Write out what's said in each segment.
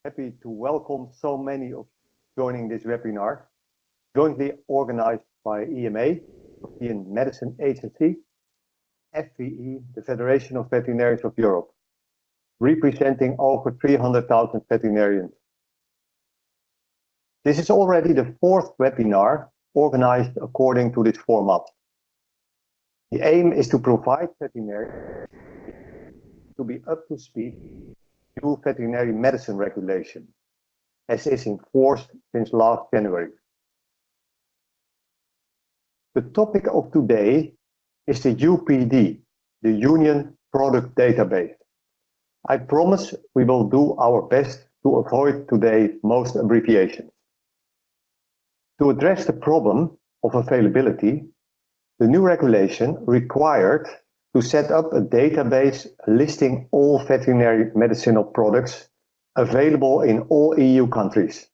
happy to welcome so many of you joining this webinar, jointly organized by EMA, European Medicine Agency, FVE, the Federation of Veterinarians of Europe, representing over 300,000 veterinarians. This is already the fourth webinar organized according to this format. The aim is to provide veterinarians to be up to speed with new veterinary medicine regulation, as is enforced since last January. The topic of today is the UPD, the Union Product Database. I promise we will do our best to avoid today most abbreviations. To address the problem of availability, the new regulation required to set up a database listing all veterinary medicinal products available in all EU countries.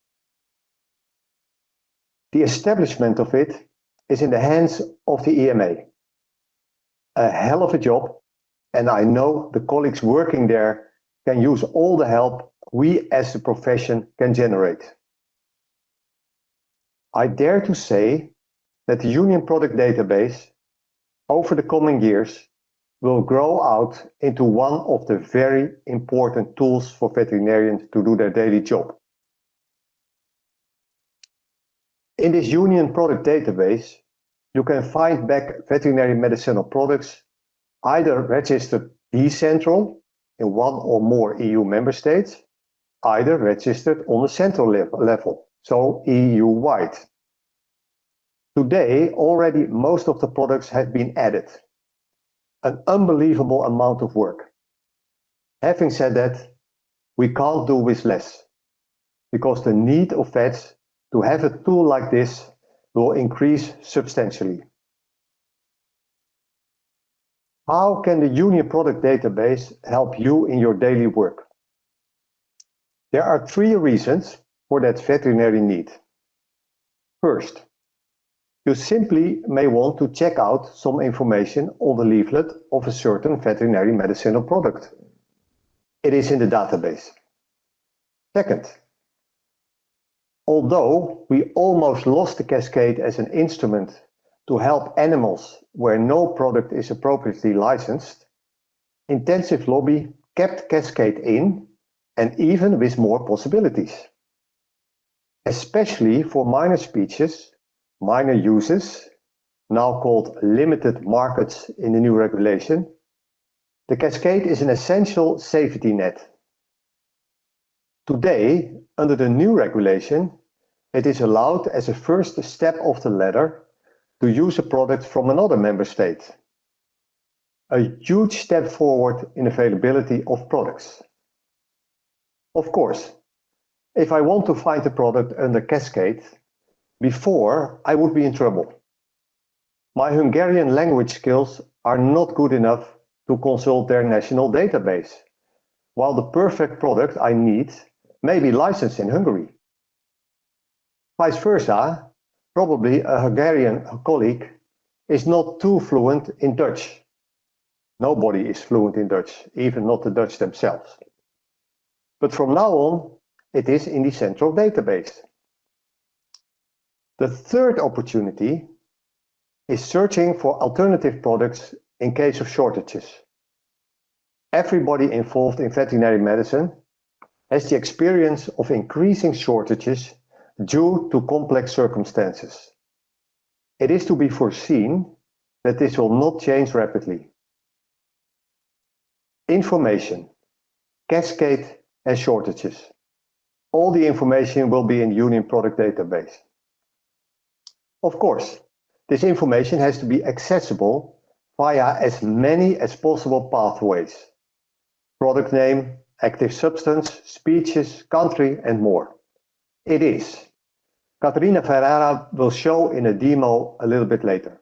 The establishment of it is in the hands of the EMA. A hell of a job, and I know the colleagues working there can use all the help we as a profession can generate. I dare to say that the Union Product Database over the coming years will grow out into one of the very important tools for veterinarians to do their daily job. In this Union Product Database, you can find back veterinary medicinal products either registered decentral in one or more EU member states, either registered on a central level, so EU-wide. Today, already most of the products have been added. An unbelievable amount of work. Having said that, we can't do with less, because the need of vets to have a tool like this will increase substantially. How can the Union Product Database help you in your daily work? There are three reasons for that veterinary need. First, you simply may want to check out some information on the leaflet of a certain veterinary medicinal product. It is in the database. Second, although we almost lost the cascade as an instrument to help animals where no product is appropriately licensed, intensive lobby kept cascade in and even with more possibilities. Especially for minor species, minor uses, now called limited markets in the new regulation, the cascade is an essential safety net. Today, under the new regulation, it is allowed as a first step of the ladder to use a product from another member state. A huge step forward in availability of products. Of course, if I want to find a product under cascade, before I would be in trouble. My Hungarian language skills are not good enough to consult their national database, while the perfect product I need may be licensed in Hungary. Vice versa, probably a Hungarian colleague is not too fluent in Dutch. Nobody is fluent in Dutch, even not the Dutch themselves. But from now on, it is in the central database. The third opportunity is searching for alternative products in case of shortages. Everybody involved in veterinary medicine has the experience of increasing shortages due to complex circumstances. It is to be foreseen that this will not change rapidly. Information, cascade and shortages. All the information will be in the Union Product Database. Of course, this information has to be accessible via as many as possible pathways. Product name, active substance, species, country, and more. It is. Catarina Ferreira will show in a demo a little bit later.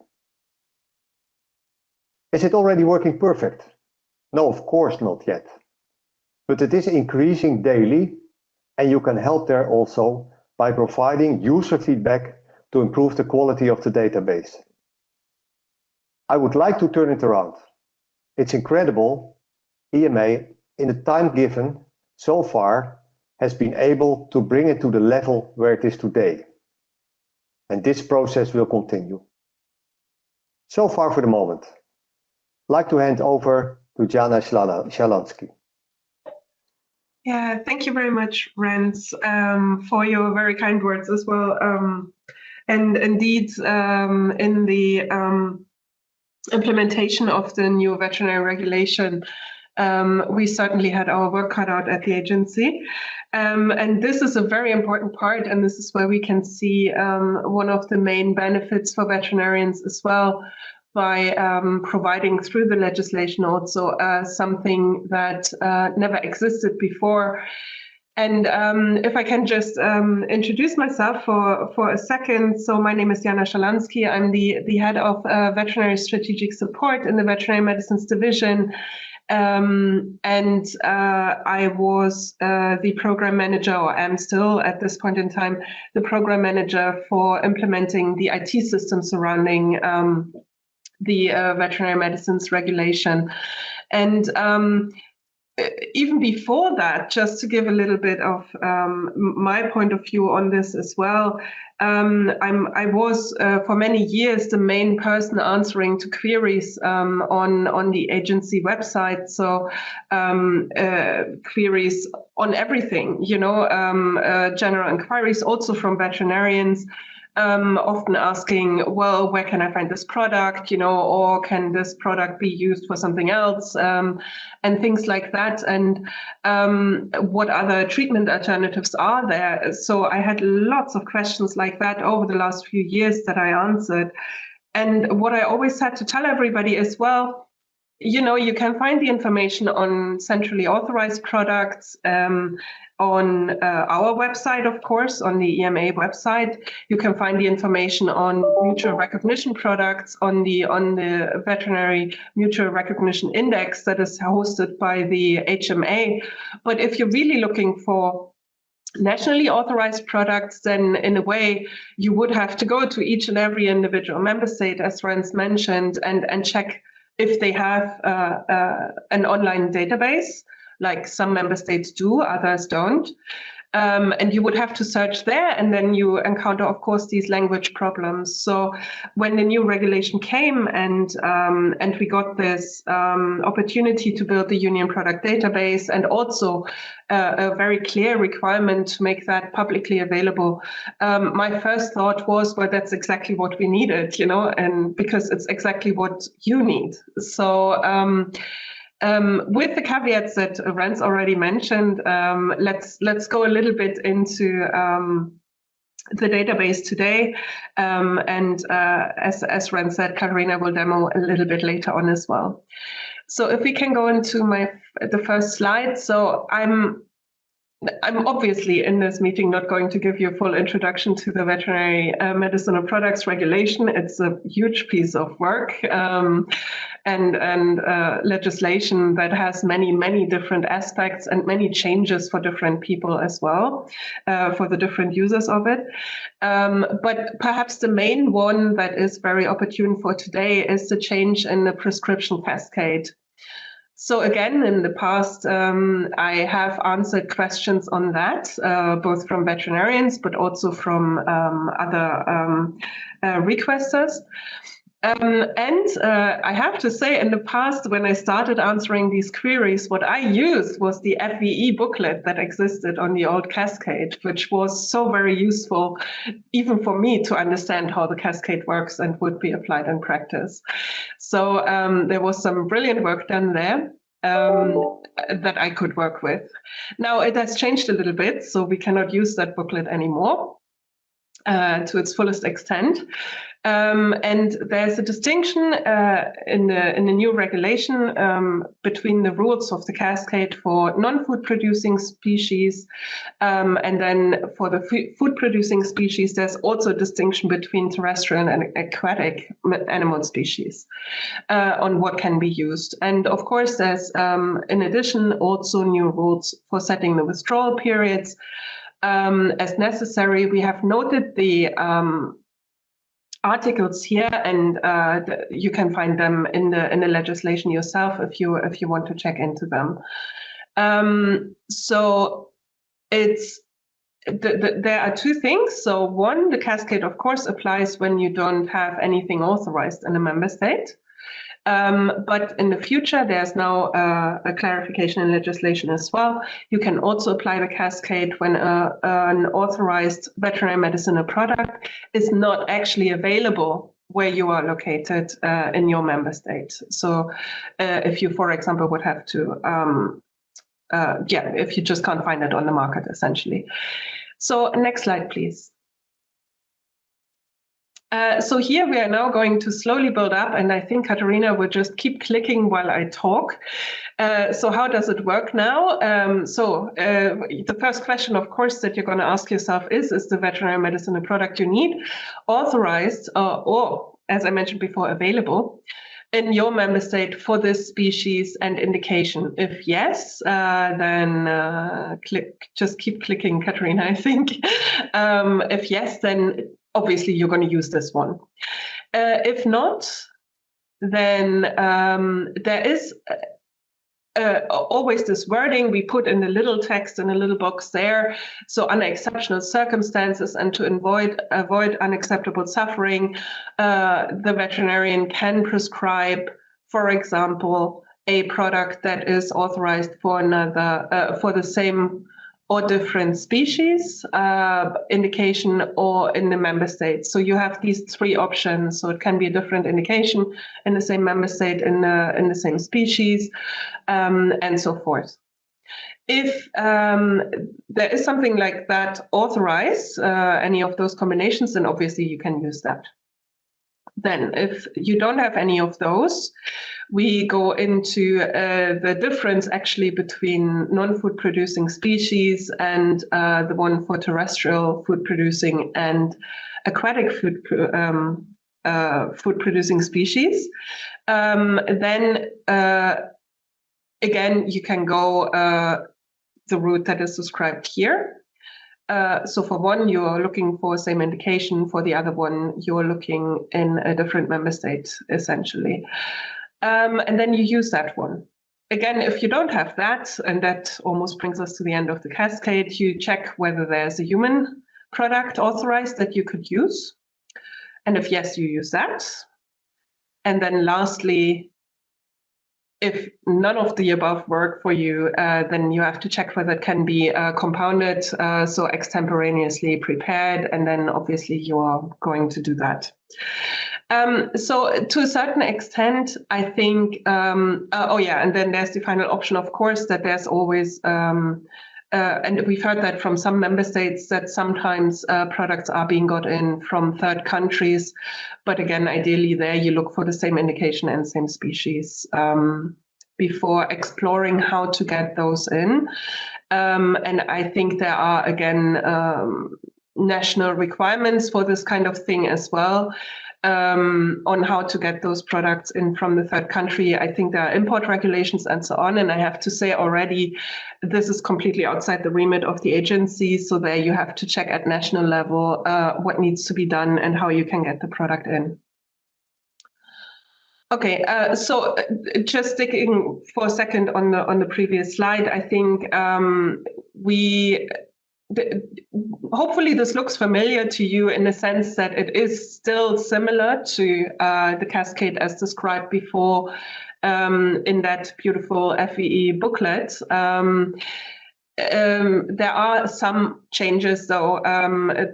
Is it already working perfect? No, of course not yet. But it is increasing daily, and you can help there also by providing user feedback to improve the quality of the database. I would like to turn it around. It's incredible, EMA, in the time given so far, has been able to bring it to the level where it is today. And this process will continue. So far for the moment. I'd like to hand over to Jana Shalansky. Yeah, thank you very much, Rens, for your very kind words as well. And indeed, in the implementation of the new veterinary regulation, we certainly had our work cut out at the agency. And this is a very important part, and this is where we can see one of the main benefits for veterinarians as well, by providing through the legislation also something that never existed before. And if I can just introduce myself for a second. So my name is Jana Shalansky. I'm the head of veterinary strategic support in the veterinary medicines division. And I was the program manager, or am still at this point in time, the program manager for implementing the IT system surrounding the veterinary medicines regulation. And even before that, just to give a little bit of my point of view on this as well, I was for many years the main person answering to queries on the agency website. So queries on everything, you know, general inquiries also from veterinarians. Often asking, well, where can I find this product, you know, or can this product be used for something else, and things like that, and what other treatment alternatives are there. So I had lots of questions like that over the last few years that I answered. And what I always had to tell everybody is, well, you know, you can find the information on centrally authorized products, on our website, of course, on the EMA website. You can find the information on mutual recognition products on the Veterinary Mutual Recognition Index that is hosted by the HMA. But if you're really looking for nationally authorized products, then in a way you would have to go to each and every individual member state, as Rens mentioned, and check if they have an online database, like some member states do, others don't. And you would have to search there, and then you encounter, of course, these language problems. So when the new regulation came and we got this opportunity to build the Union Product Database, and also a very clear requirement to make that publicly available, my first thought was, well, that's exactly what we needed, you know, and because it's exactly what you need. So with the caveats that Rens already mentioned, let's go a little bit into the database today. And as Rens said, Katharina will demo a little bit later on as well. So if we can go into the first slide. So I'm obviously in this meeting not going to give you a full introduction to the veterinary medicinal products regulation. It's a huge piece of work and legislation that has many different aspects and many changes for different people as well, for the different users of it. But perhaps the main one that is very opportune for today is the change in the prescription cascade. So again, in the past, I have answered questions on that, both from veterinarians, but also from other requesters. And I have to say, in the past, when I started answering these queries, what I used was the FVE booklet that existed on the old cascade, which was so very useful, even for me, to understand how the cascade works and would be applied in practice. So there was some brilliant work done there that I could work with. Now it has changed a little bit, so we cannot use that booklet anymore to its fullest extent. And there's a distinction in the new regulation between the rules of the cascade for non-food producing species, and then for the food producing species, there's also a distinction between terrestrial and aquatic animal species on what can be used. And of course, there's in addition also new rules for setting the withdrawal periods as necessary. We have noted the articles here, and you can find them in the legislation yourself if you want to check into them. So there are two things. So one, the cascade, of course, applies when you don't have anything authorized in a member state. But in the future, there's now a clarification in legislation as well. You can also apply the cascade when an authorized veterinary medicinal product is not actually available where you are located in your member state. So if you, for example, would have to, if you just can't find it on the market, essentially. So next slide, please. So here we are now going to slowly build up, and I think Katarina will just keep clicking while I talk. So how does it work now? The first question, of course, that you're going to ask yourself is the veterinary medicinal product you need authorized or, as I mentioned before, available in your member state for this species and indication? If yes, then just keep clicking, Katarina, I think. If yes, then obviously you're going to use this one. If not, then there is always this wording we put in the little text in a little box there. So under exceptional circumstances and to avoid unacceptable suffering, the veterinarian can prescribe, for example, a product that is authorized for another for the same or different species indication or in the member state. So you have these three options. So it can be a different indication in the same member state, in the same species, and so forth. If there is something like that authorized, any of those combinations, then obviously you can use that. Then if you don't have any of those, we go into the difference actually between non-food producing species and the one for terrestrial food producing and aquatic food producing species. Then again, you can go the route that is described here. So for one, you're looking for same indication. For the other one, you're looking in a different member state, essentially. And then you use that one. Again, if you don't have that, and that almost brings us to the end of the cascade, you check whether there's a human product authorized that you could use. And if yes, you use that. And then lastly, if none of the above work for you, then you have to check whether it can be compounded, so extemporaneously prepared, and then obviously you are going to do that. So to a certain extent, I think, and then there's the final option, of course, that there's always, and we've heard that from some member states that sometimes products are being got in from third countries. But again, ideally there you look for the same indication and same species before exploring how to get those in. And I think there are, again, national requirements for this kind of thing as well. On how to get those products in from the third country. I think there are import regulations and so on. And I have to say already, this is completely outside the remit of the agency. So there you have to check at national level what needs to be done and how you can get the product in. Okay, so just sticking for a second on the previous slide, I think hopefully this looks familiar to you in the sense that it is still similar to the cascade as described before in that beautiful FVE booklet. There are some changes, though,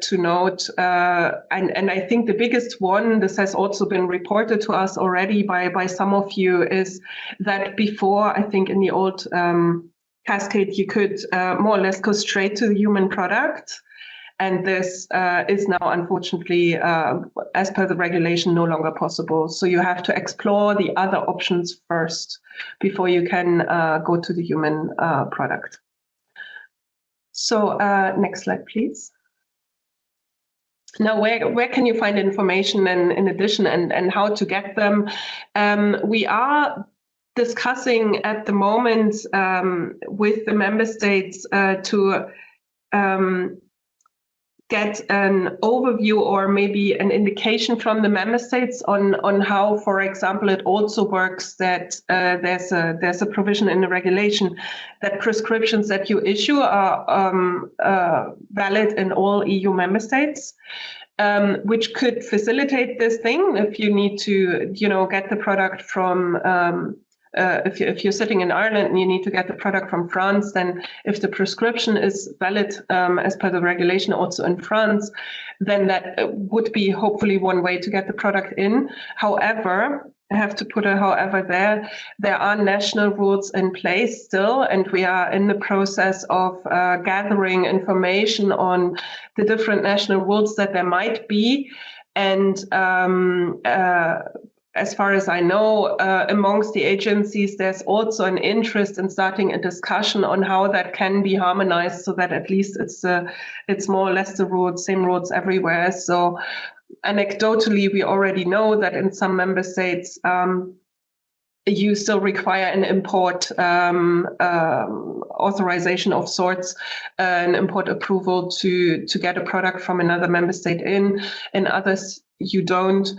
to note, and I think the biggest one, this has also been reported to us already by some of you, is that before, I think in the old cascade, you could more or less go straight to the human product. And this is now, unfortunately, as per the regulation, no longer possible. So you have to explore the other options first before you can go to the human product. So next slide, please. Now, where can you find information and in addition and how to get them? We are discussing at the moment with the member states to get an overview or maybe an indication from the member states on how, for example, it also works that there's a provision in the regulation that prescriptions that you issue are valid in all EU member states, which could facilitate this thing if you need to, get the product from. If you're sitting in Ireland and you need to get the product from France, then if the prescription is valid as per the regulation also in France, then that would be hopefully one way to get the product in. However, I have to put a however there are national rules in place still, and we are in the process of gathering information on the different national rules that there might be. And as far as I know, amongst the agencies, there's also an interest in starting a discussion on how that can be harmonized so that at least it's more or less the same rules everywhere. So anecdotally, we already know that in some member states, you still require an import authorization of sorts, an import approval to get a product from another member state in others you don't.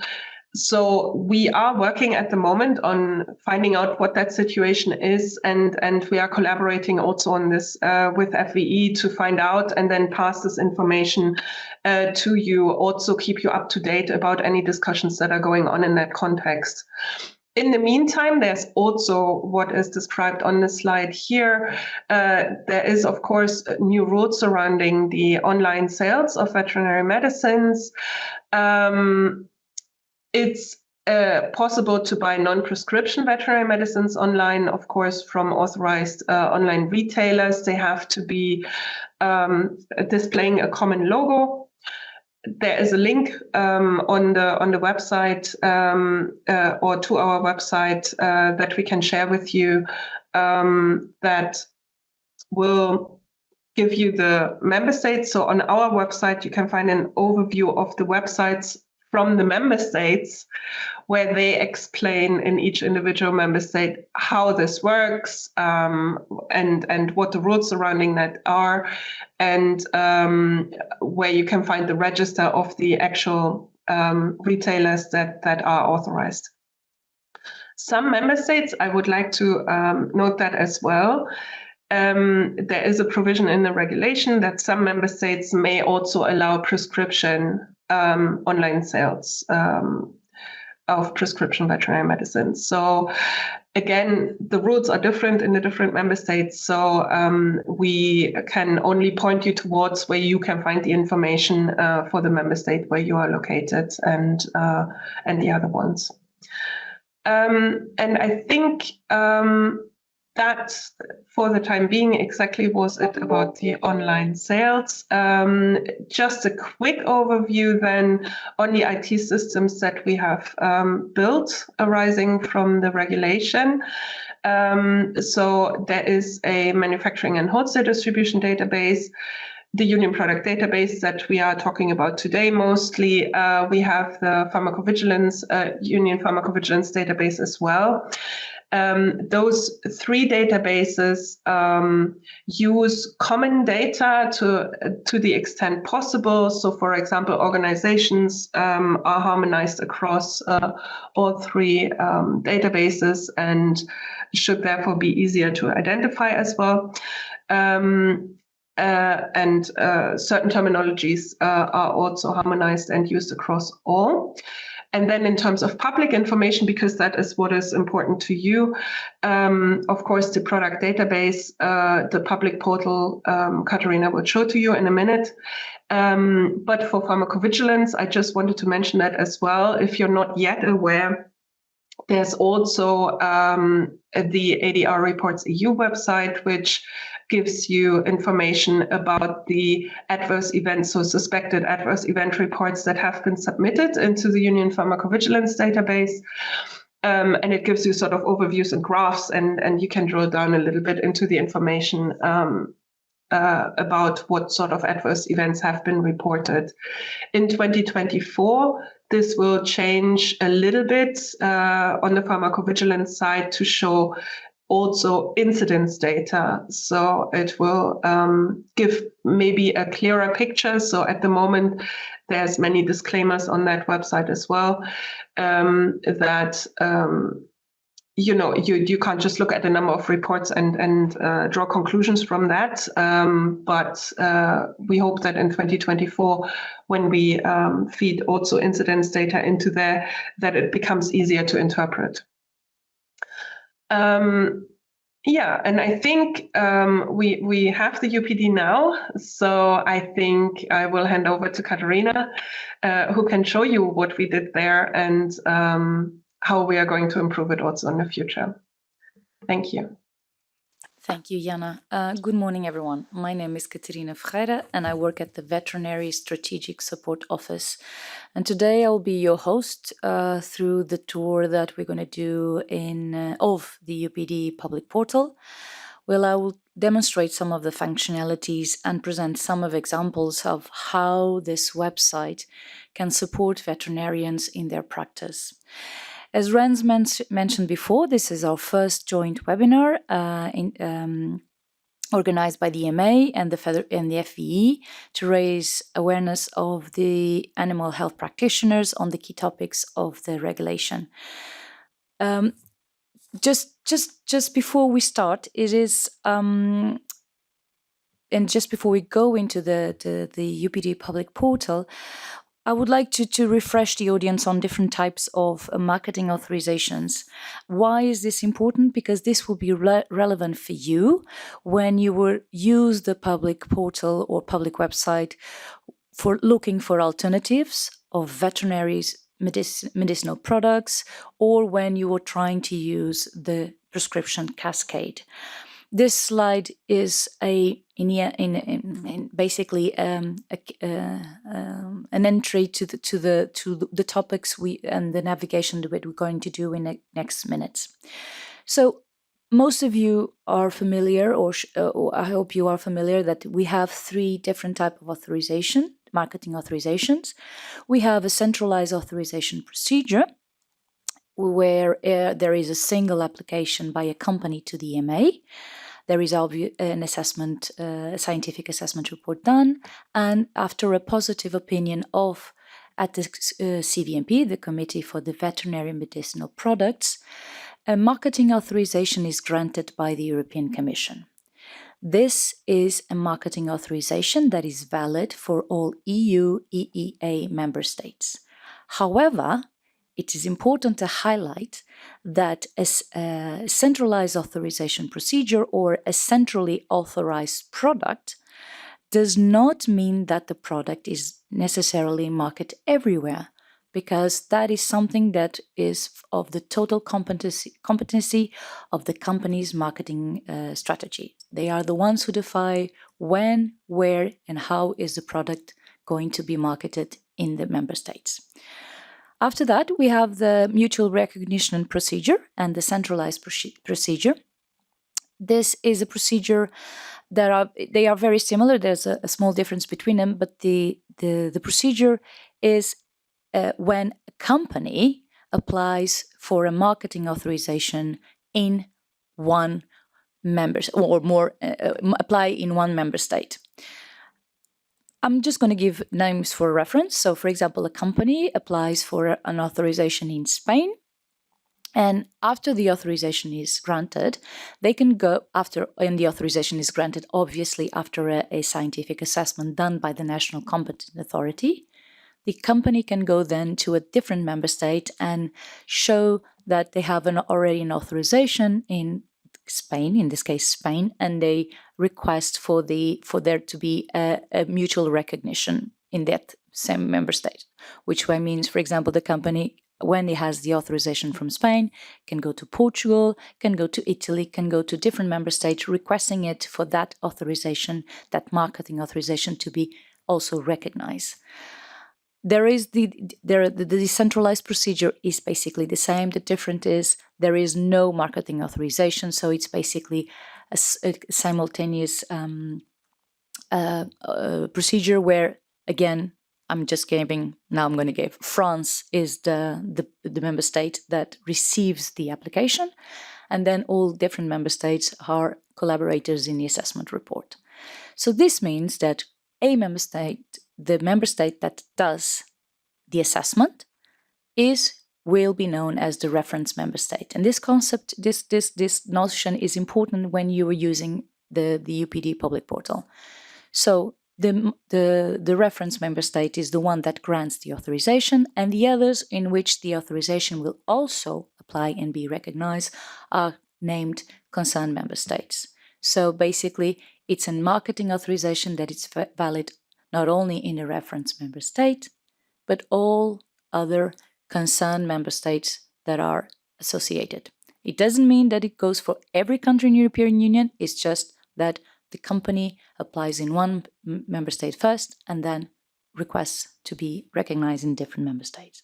So we are working at the moment on finding out what that situation is, and we are collaborating also on this with FVE to find out and then pass this information to you, also keep you up to date about any discussions that are going on in that context. In the meantime, there's also what is described on the slide here. There is, of course, new rules surrounding the online sales of veterinary medicines. It's possible to buy non-prescription veterinary medicines online, of course, from authorized online retailers. They have to be displaying a common logo. There is a link on the website or to our website that we can share with you that will give you the member states. So on our website, you can find an overview of the websites from the member states, where they explain in each individual member state how this works and what the rules surrounding that are, and where you can find the register of the actual retailers that are authorized. Some member states, I would like to note that as well, there is a provision in the regulation that some member states may also allow prescription online sales of prescription veterinary medicines. So again, the rules are different in the different member states. So we can only point you towards where you can find the information for the member state where you are located and the other ones. And I think that for the time being exactly was it about the online sales. Just a quick overview then on the IT systems that we have built arising from the regulation. So there is a manufacturing and wholesale distribution database, the union product database that we are talking about today mostly. We have the pharmacovigilance, union pharmacovigilance database as well. Those three databases use common data to the extent possible. So, for example, organizations are harmonized across all three databases and should therefore be easier to identify as well. And certain terminologies are also harmonized and used across all. And then in terms of public information, because that is what is important to you, of course, the product database, the public portal, Katarina will show to you in a minute. But for pharmacovigilance, I just wanted to mention that as well. If you're not yet aware, there's also the ADR Reports EU website, which gives you information about the adverse events, so suspected adverse event reports that have been submitted into the Union Pharmacovigilance database. And it gives you sort of overviews and graphs, and you can drill down a little bit into the information about what sort of adverse events have been reported. In 2024, this will change a little bit on the pharmacovigilance side to show also incidence data. So it will give maybe a clearer picture. So at the moment, there's many disclaimers on that website as well, that you can't just look at the number of reports and draw conclusions from that. But we hope that in 2024, when we feed also incidence data into there, that it becomes easier to interpret. Yeah, and I think we have the UPD now, so I think I will hand over to Katharina, who can show you what we did there and how we are going to improve it also in the future. Thank you. Thank you, Jana. Good morning, everyone. My name is Catarina Ferreira, and I work at the Veterinary Strategic Support Office. And today I will be your host through the tour that we're going to do of the UPD public portal. Well, I will demonstrate some of the functionalities and present some of examples of how this website can support veterinarians in their practice. As Rens mentioned before, this is our first joint webinar organized by the EMA and the FVE to raise awareness of the animal health practitioners on the key topics of the regulation. Just before we start, it is and just before we go into the UPD public portal, I would like to refresh the audience on different types of marketing authorizations. Why is this important? Because this will be relevant for you when you will use the public portal or public website for looking for alternatives of veterinaries medicinal products, or when you are trying to use the prescription cascade. This slide is basically an entry to the topics and the navigation that we're going to do in the next minutes. So most of you are familiar, or I hope you are familiar, that we have 3 different types of authorization, marketing authorizations. We have a centralized authorization procedure, where there is a single application by a company to the EMA. There is an assessment, scientific assessment report done, and after a positive opinion at the CVMP, the Committee for the Veterinary Medicinal Products, a marketing authorization is granted by the European Commission. This is a marketing authorization that is valid for all EU, EEA member states. However, it is important to highlight that a centralized authorization procedure or a centrally authorized product does not mean that the product is necessarily marketed everywhere, because that is something that is of the total competency of the company's marketing strategy. They are the ones who define when, where, and how is the product going to be marketed in the member states. After that, we have the mutual recognition procedure and the centralized procedure. This is a procedure they are very similar. There's a small difference between them, but the procedure is when a company applies for a marketing authorization in one member or more, apply in one member state. I'm just going to give names for reference. So, for example, a company applies for an authorization in Spain, and after the authorization is granted, they can go and the authorization is granted, obviously, after a scientific assessment done by the national competent authority. The company can go then to a different member state and show that they have already an authorization in Spain, in this case Spain, and they request for there to be a mutual recognition in that same member state, which means, for example, the company, when it has the authorization from Spain, can go to Portugal, can go to Italy, can go to different member states requesting it for that authorization, that marketing authorization, to be also recognized. There is the decentralized procedure is basically the same. The difference is there is no marketing authorization, so it's basically a simultaneous procedure where, again, I'm going to give France is the member state that receives the application, and then all different member states are collaborators in the assessment report. So this means that a member state, the member state that does the assessment, will be known as the reference member state. And this concept, this notion is important when you are using the UPD public portal. So the reference member state is the one that grants the authorization, and the others in which the authorization will also apply and be recognized are named concerned member states. So basically, it's a marketing authorization that is valid not only in the reference member state, but all other concerned member states that are associated. It doesn't mean that it goes for every country in the European Union, it's just that the company applies in one member state first and then requests to be recognized in different member states.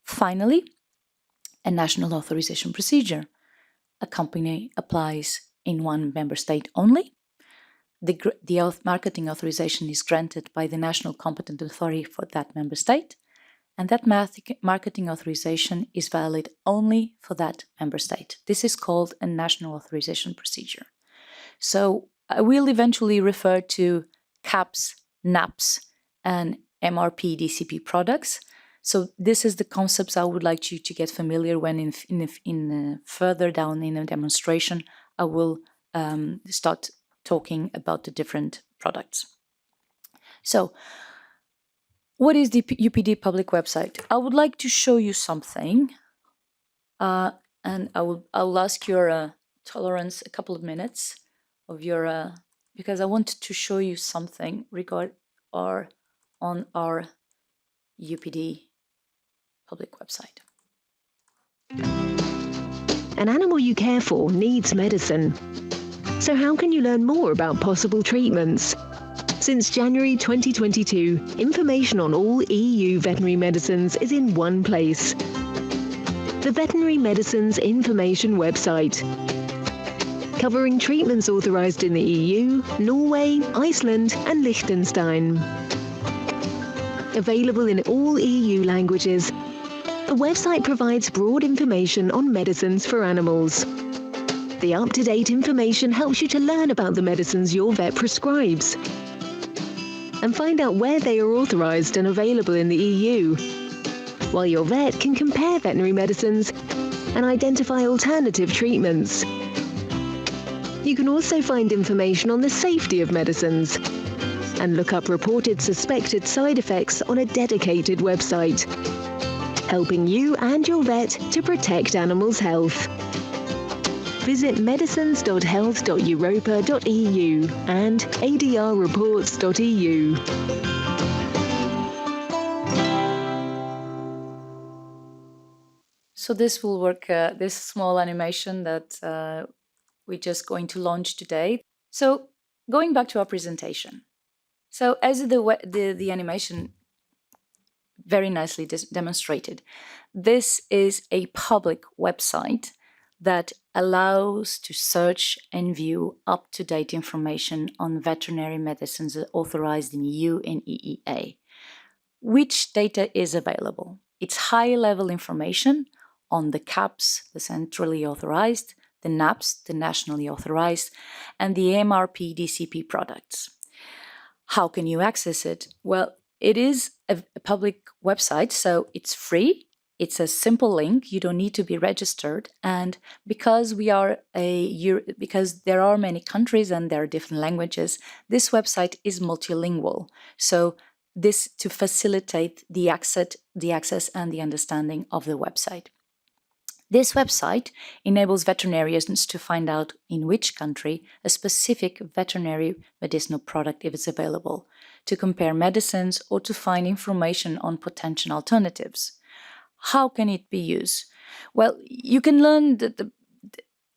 Finally, a national authorization procedure. A company applies in one member state only. The marketing authorization is granted by the national competent authority for that member state, and that marketing authorization is valid only for that member state. This is called a national authorization procedure. So I will eventually refer to CAPs, NAPs, and MRP DCP products. So this is the concepts I would like you to get familiar when further down in a demonstration, I will start talking about the different products. So what is the UPD public website? I would like to show you something, and I'll ask your tolerance a couple of minutes of your because I wanted to show you something on our UPD public website. An animal you care for needs medicine. So how can you learn more about possible treatments? Since January 2022, information on all EU veterinary medicines is in one place. The Veterinary Medicines Information website, covering treatments authorized in the EU, Norway, Iceland and Liechtenstein. Available in all EU languages, the website provides broad information on medicines for animals. The up-to-date information helps you to learn about the medicines your vet prescribes and find out where they are authorized and available in the EU, while your vet can compare veterinary medicines and identify alternative treatments. You can also find information on the safety of medicines and look up reported suspected side effects on a dedicated website, helping you and your vet to protect animals' health. Visit medicines.health.europa.eu and adrreports.eu. So this will work, this small animation that we're just going to launch today. So going back to our presentation. So as the animation very nicely demonstrated, this is a public website that allows to search and view up-to-date information on veterinary medicines authorized in EU and EEA. Which data is available? It's high-level information on the CAPs, the centrally authorized, the NAPs, the nationally authorized, and the MRP DCP products. How can you access it? Well, it is a public website, so it's free. It's a simple link. You don't need to be registered, and because because there are many countries and there are different languages, this website is multilingual. So this to facilitate the access and the understanding of the website. This website enables veterinarians to find out in which country a specific veterinary medicinal product is available, to compare medicines or to find information on potential alternatives. How can it be used? Well, you can learn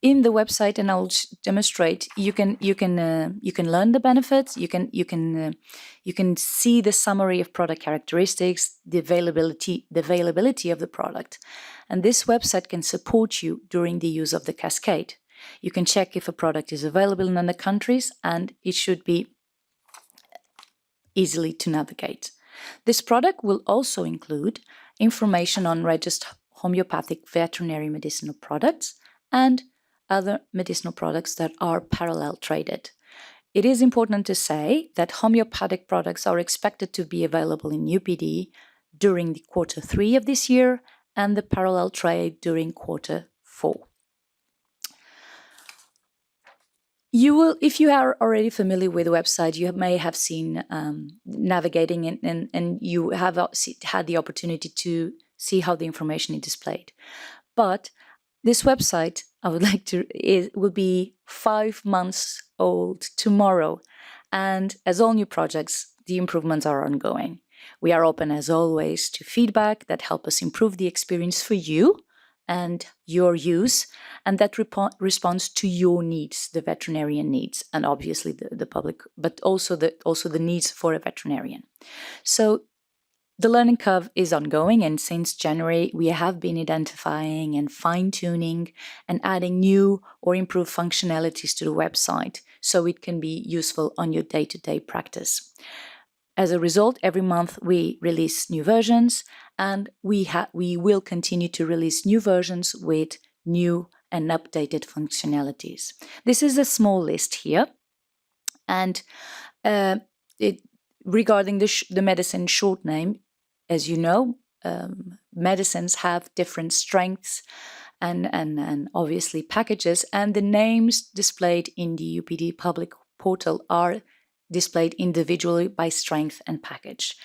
in the website, and I'll demonstrate. You can learn the benefits. You can see the summary of product characteristics, the availability of the product, and this website can support you during the use of the cascade. You can check if a product is available in other countries, and it should be easily to navigate. This product will also include information on registered homeopathic veterinary medicinal products and other medicinal products that are parallel traded. It is important to say that homeopathic products are expected to be available in UPD during the Q3 of this year and the parallel trade during Q4. You will, if you are already familiar with the website, you may have seen navigating and you have had the opportunity to see how the information is displayed. But this website, I would like to, will be 5 months old tomorrow. And as all new projects, the improvements are ongoing. We are open as always to feedback that help us improve the experience for you and your use, and that responds to your needs, the veterinarian needs, and obviously the public, but also the needs for a veterinarian. So the learning curve is ongoing, and since January, we have been identifying and fine-tuning and adding new or improved functionalities to the website so it can be useful on your day-to-day practice. As a result, every month we release new versions, and we will continue to release new versions with new and updated functionalities. This is a small list here, and regarding the medicine short name, as you know, medicines have different strengths and obviously packages, and the names displayed in the UPD public portal are displayed individually by strength and package.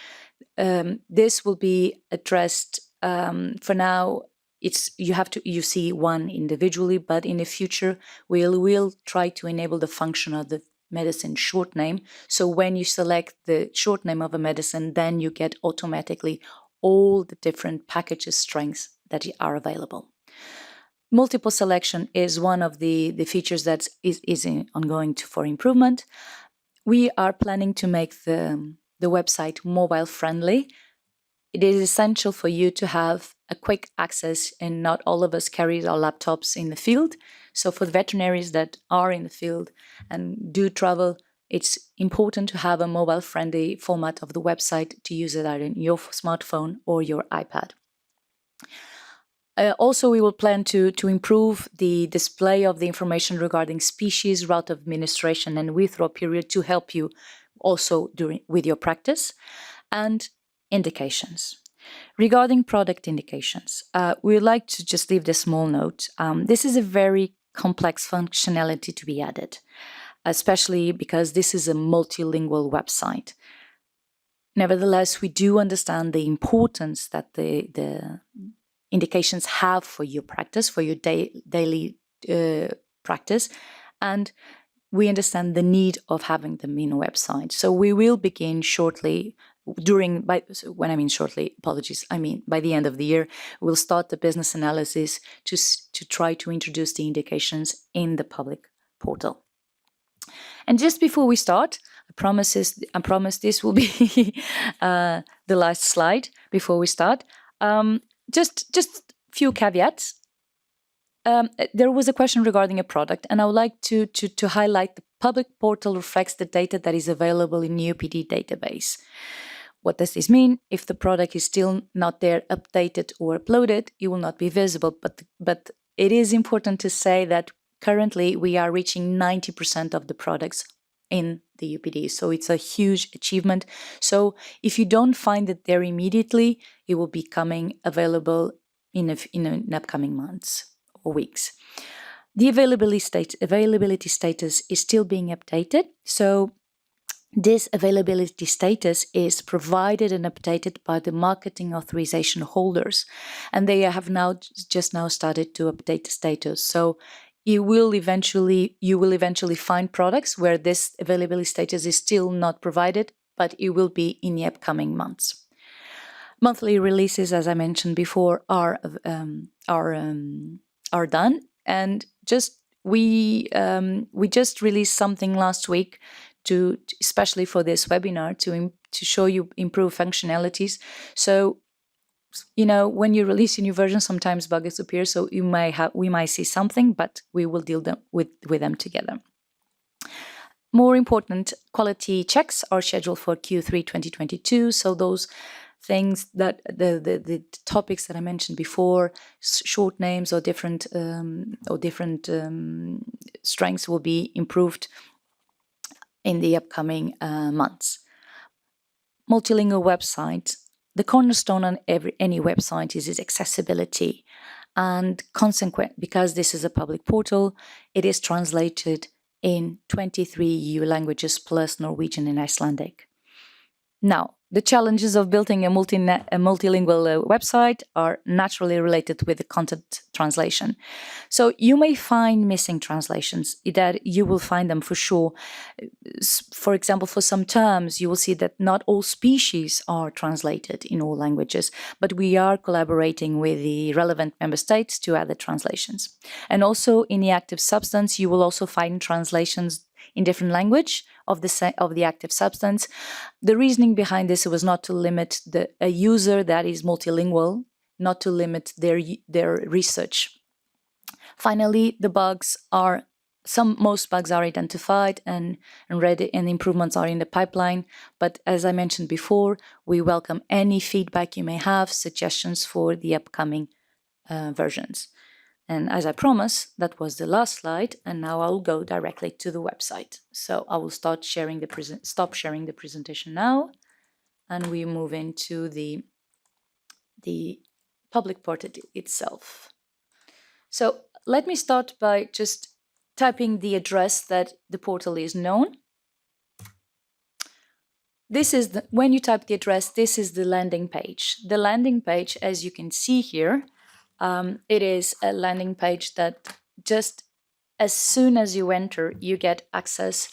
This will be addressed for now. You see one individually, but in the future we'll try to enable the function of the medicine short name. So when you select the short name of a medicine, then you get automatically all the different packages strengths that are available. Multiple selection is one of the features that is ongoing for improvement. We are planning to make the website mobile friendly. It is essential for you to have a quick access, and not all of us carry our laptops in the field. So for the veterinarians that are in the field and do travel, it's important to have a mobile friendly format of the website to use it either in your smartphone or your iPad. Also, we will plan to improve the display of the information regarding species, route of administration, and withdrawal period to help you also with your practice, and indications. Regarding product indications, we would like to just leave this small note. This is a very complex functionality to be added, especially because this is a multilingual website. Nevertheless, we do understand the importance that the indications have for your practice, for your daily practice, and we understand the need of having them in a website. So we will begin shortly, when I mean shortly, apologies, I mean by the end of the year, we'll start the business analysis to try to introduce the indications in the public portal. And just before we start, I promise this will be the last slide before we start. Just few caveats. There was a question regarding a product, and I would like to highlight the public portal reflects the data that is available in the UPD database. What does this mean? If the product is still not there, updated or uploaded, it will not be visible. But it is important to say that currently we are reaching 90% of the products in the UPD. So it's a huge achievement. So if you don't find it there immediately, it will be coming available in upcoming months or weeks. The availability status is still being updated. So this availability status is provided and updated by the marketing authorization holders, and they have just now started to update the status. So you will eventually find products where this availability status is still not provided, but it will be in the upcoming months. Monthly releases, as I mentioned before, are done, and we just released something last week especially for this webinar to show you improved functionalities. So, when you release a new version, sometimes bugs appear, so we might see something, but we will deal with them together. More important, quality checks are scheduled for Q3 2022. So those things that the topics that I mentioned before, short names or different strengths will be improved in the upcoming months. Multilingual website. The cornerstone on any website is its accessibility, and consequent, because this is a public portal, it is translated in 23 EU languages plus Norwegian and Icelandic. Now, the challenges of building a multilingual website are naturally related with the content translation. So you may find missing translations, that you will find them for sure. For example, for some terms, you will see that not all species are translated in all languages, but we are collaborating with the relevant member states to add the translations. And also in the active substance, you will also find translations in different language of the active substance. The reasoning behind this was not to limit a user that is multilingual, not to limit their research. Finally, the bugs are most bugs are identified and ready, and improvements are in the pipeline. But as I mentioned before, we welcome any feedback you may have, suggestions for the upcoming versions. And as I promised, that was the last slide, and now I'll go directly to the website. So I will stop sharing the presentation now, and we move into the public portal itself. So let me start by just typing the address that the portal is known. This is when you type the address, this is the landing page. The landing page, as you can see here, it is a landing page that just as soon as you enter, you get access.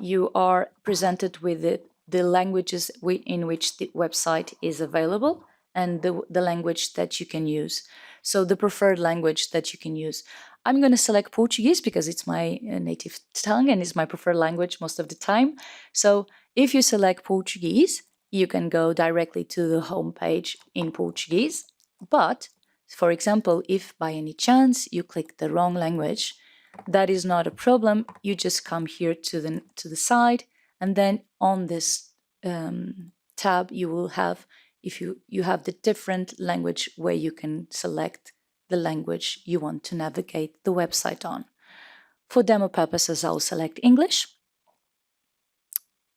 You are presented with the languages in which the website is available and the language that you can use. So the preferred language that you can use. I'm going to select Portuguese because it's my native tongue and it's my preferred language most of the time. So if you select Portuguese, you can go directly to the home page in Portuguese. But for example, if by any chance you click the wrong language, that is not a problem. You just come here to the side, and then on this tab you will have, if you have the different language where you can select the language you want to navigate the website on. For demo purposes, I'll select English,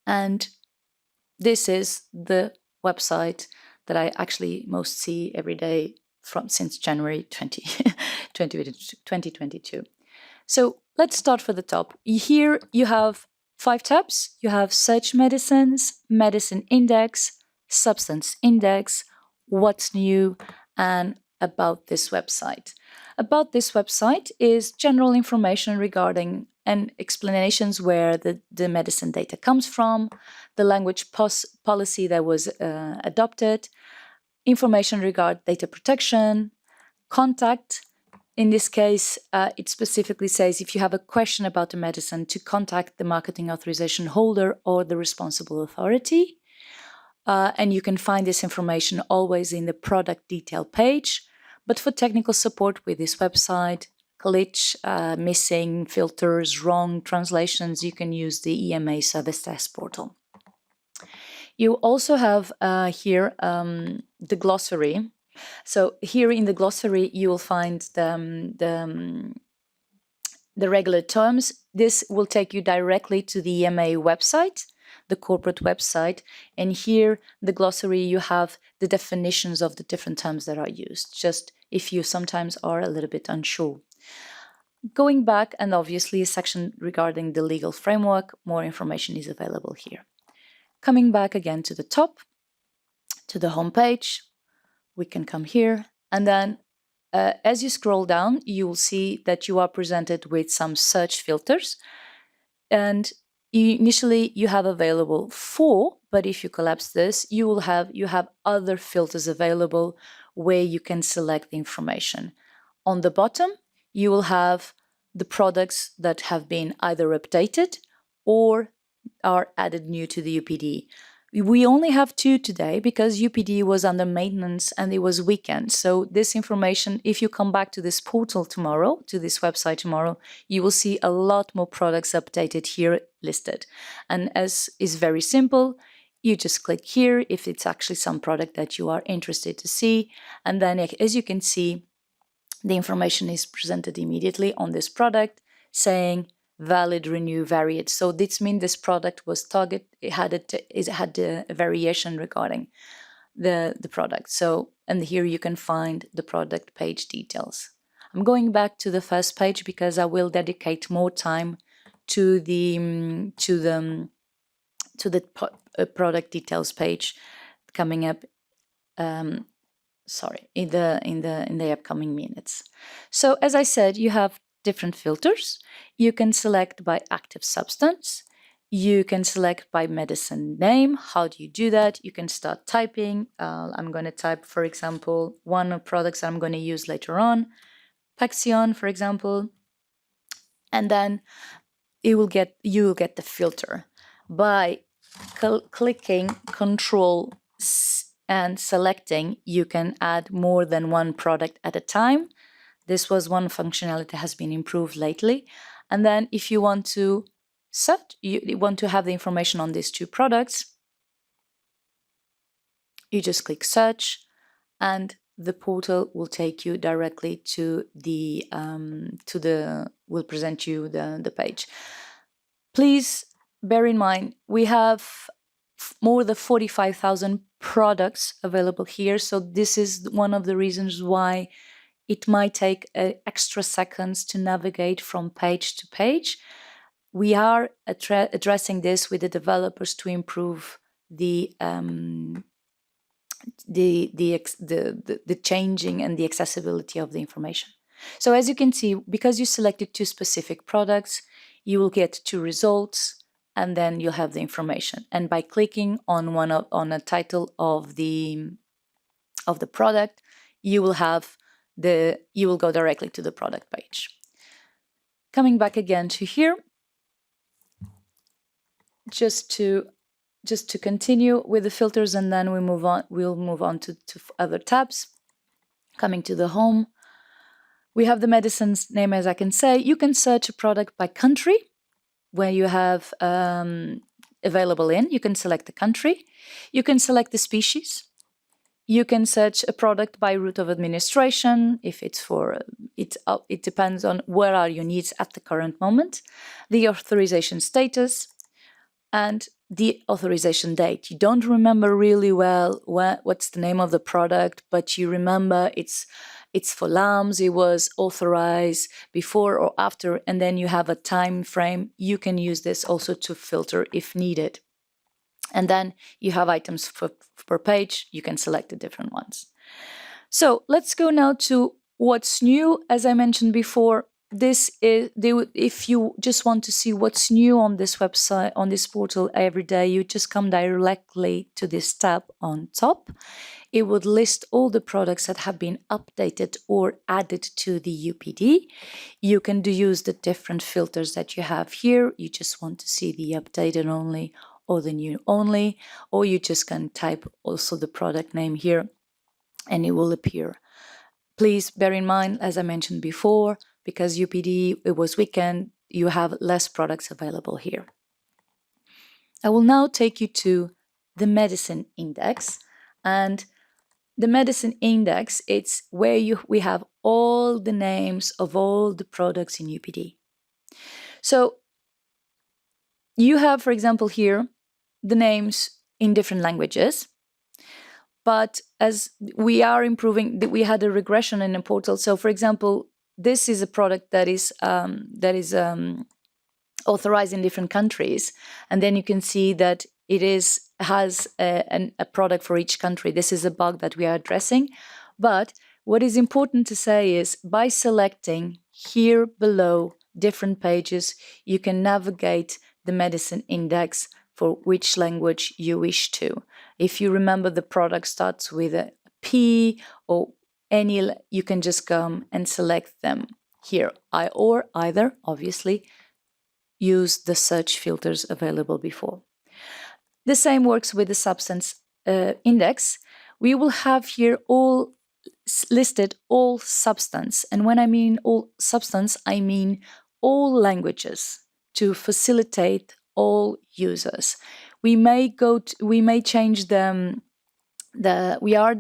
and this is the website that I actually most see every day since January 2022. So let's start for the top. Here you have 5 tabs. You have Search Medicines, Medicine Index, Substance Index, What's New, and About This Website. About This Website is general information regarding and explanations where the medicine data comes from, the language policy that was adopted, information regarding data protection, contact. In this case, it specifically says if you have a question about the medicine to contact the marketing authorization holder or the responsible authority. And you can find this information always in the product detail page. But for technical support with this website, glitch, missing, filters, wrong translations, you can use the EMA service desk portal. You also have here the glossary. So here in the glossary, you will find the regular terms. This will take you directly to the EMA website, the corporate website. And here, the glossary, you have the definitions of the different terms that are used, just if you sometimes are a little bit unsure. Going back, and obviously a section regarding the legal framework, more information is available here. Coming back again to the top, to the home page, we can come here, and then as you scroll down, you will see that you are presented with some search filters, and initially you have available 4, but if you collapse this, you have other filters available where you can select the information. On the bottom, you will have the products that have been either updated or are added new to the UPD. We only have 2 today because UPD was under maintenance and it was weekend. So this information, if you come back to this portal tomorrow, to this website tomorrow, you will see a lot more products updated here listed. And as is very simple, You just click here if it's actually some product that you are interested to see. And then as you can see, the information is presented immediately on this product saying valid, renew, variate. So this means this product was target, it had a variation regarding the product. So, and here you can find the product page details. I'm going back to the first page because I will dedicate more time to the product details page coming up. In the upcoming minutes. So as I said, you have different filters. You can select by active substance. You can select by medicine name. How do you do that? You can start typing. I'm going to type, for example, one of products I'm going to use later on, Paxion, for example, and then you will get the filter by clicking Control and selecting. You can add more than one product at a time. This was one functionality that has been improved lately. And then if you want to search, you want to have the information on these two products, you just click search and the portal will take you directly to will present you the page. Please bear in mind, we have more than 45,000 products available here. So this is one of the reasons why it might take extra seconds to navigate from page to page. We are addressing this with the developers to improve the changing and the accessibility of the information. So as you can see, because you selected two specific products, you will get two results, and then you'll have the information. And by clicking on a title of the product, you will go directly to the product page. Coming back again to here, just to continue with the filters, and then we'll move on to other tabs. Coming to the home, we have the medicine's name, as I can say. You can search a product by country where you have available in. You can select the country. You can select the species. You can search a product by route of administration. If it's it depends on where are your needs at the current moment. The authorization status and the authorization date. You don't remember really well what's the name of the product, but you remember it's for lambs, it was authorized before or after, and then you have a time frame. You can use this also to filter if needed. And then you have items per page. You can select the different ones. So let's go now to what's new. As I mentioned before, if you just want to see what's new on this website, on this portal every day, you just come directly to this tab on top. It would list all the products that have been updated or added to the UPD. You can use the different filters that you have here. You just want to see the updated only or the new only, or you just can type also the product name here and it will appear. Please bear in mind, as I mentioned before, because UPD, it was weekend, you have less products available here. I will now take you to the medicine index, and the medicine index, it's where we have all the names of all the products in UPD. So you have, for example, here the names in different languages, but as we are improving, we had a regression in the portal. So, for example, this is a product that is authorized in different countries, and then you can see that it has a product for each country. This is a bug that we are addressing. But what is important to say is by selecting here below different pages, you can navigate the medicine index for which language you wish to. If you remember the product starts with a P or any, you can just come and select them here, or either, obviously, use the search filters available before. The same works with the substance index. We will have here all listed all substance. And when I mean all substance, I mean all languages to facilitate all users. we may change we are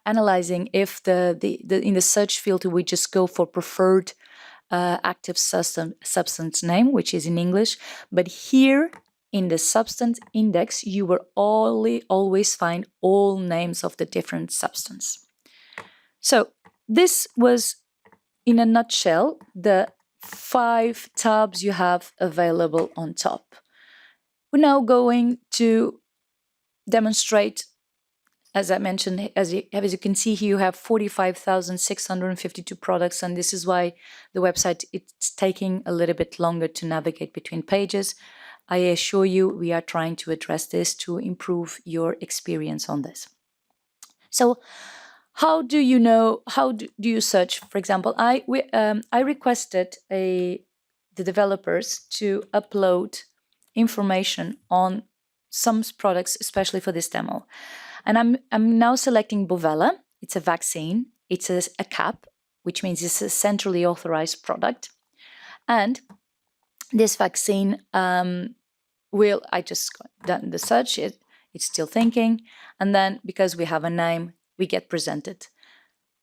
analyzing if in the search filter we just go for preferred active substance name, which is in English, but here in the substance index you will always find all names of the different substance. So this was, in a nutshell, the 5 tabs you have available on top. We're now going to demonstrate, as I mentioned, as you can see here, you have 45,652 products, and this is why the website, it's taking a little bit longer to navigate between pages. I assure you we are trying to address this to improve your experience on this. So how do you search? For example, I requested the developers to upload information on some products, especially for this demo. And I'm now selecting Bovella. It's a vaccine. It's a cap, which means it's a centrally authorized product. And this vaccine I just done the search. It's still thinking. And then because we have a name, we get presented.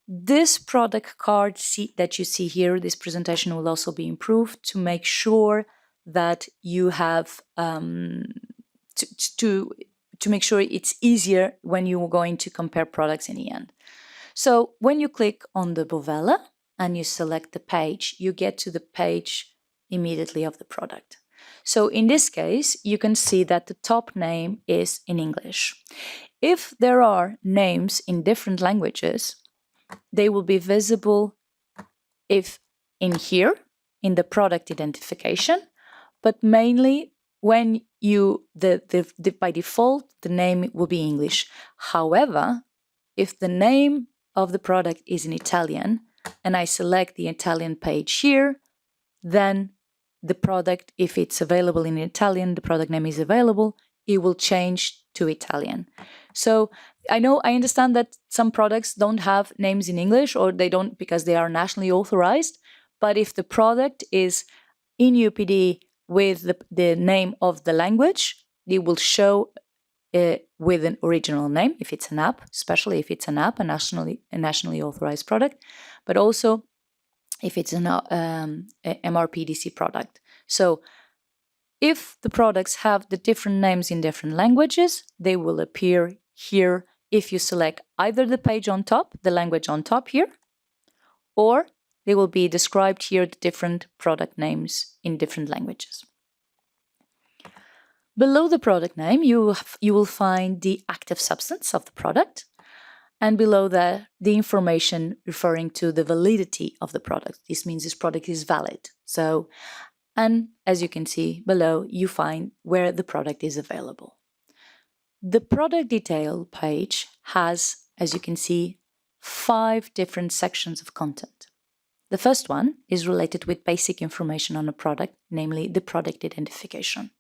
This product card that you see here, this presentation will also be improved to make sure that you have to make sure it's easier when you're going to compare products in the end. So when you click on the Bovella and you select the page, you get to the page immediately of the product. So in this case, you can see that the top name is in English. If there are names in different languages, they will be visible if in here, in the product identification, but mainly when by default, the name will be English. However, if the name of the product is in Italian and I select the Italian page here, then the product, if it's available in Italian, the product name is available, it will change to Italian. So I understand that some products don't have names in English, or they don't because they are nationally authorized, but if the product is in UPD with the name of the language, it will show with an original name if it's an app, especially if it's an app, a nationally authorized product, but also if it's an MRPDC product. So if the products have the different names in different languages, they will appear here if you select either the page on top, the language on top here, or they will be described here, the different product names in different languages. Below the product name, you will find the active substance of the product, and below that, the information referring to the validity of the product. This means this product is valid. So, and as you can see below, you find where the product is available. The product detail page has, as you can see, 5 different sections of content. The first one is related with basic information on a product, namely the product identification.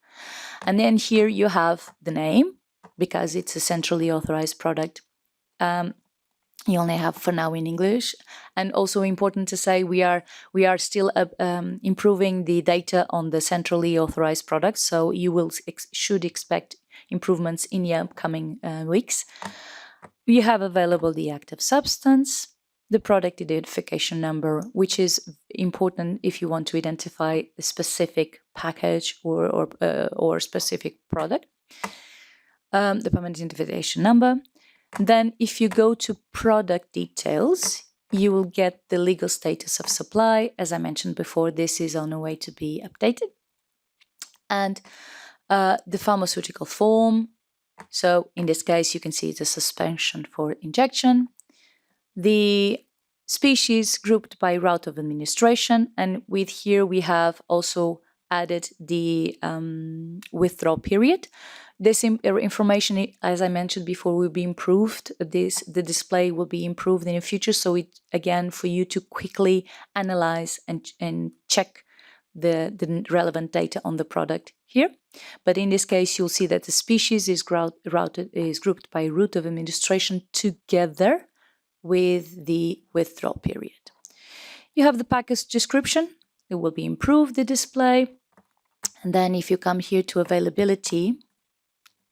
And then here you have the name, because it's a centrally authorized product. You only have for now in English. And also important to say, we are still improving the data on the centrally authorized products, so you should expect improvements in the upcoming weeks. You have available the active substance, the product identification number, which is important if you want to identify a specific package or specific product, the permanent identification number. Then if you go to product details, you will get the legal status of supply. As I mentioned before, this is on the way to be updated. And the pharmaceutical form. So in this case, you can see the suspension for injection. The species grouped by route of administration. And with here, we have also added the withdrawal period. This information, as I mentioned before, will be improved. The display will be improved in the future. So again, for you to quickly analyze and check the relevant data on the product here. But in this case, you'll see that the species is grouped by route of administration together with the withdrawal period. You have the package description. It will be improved, the display. And then if you come here to availability,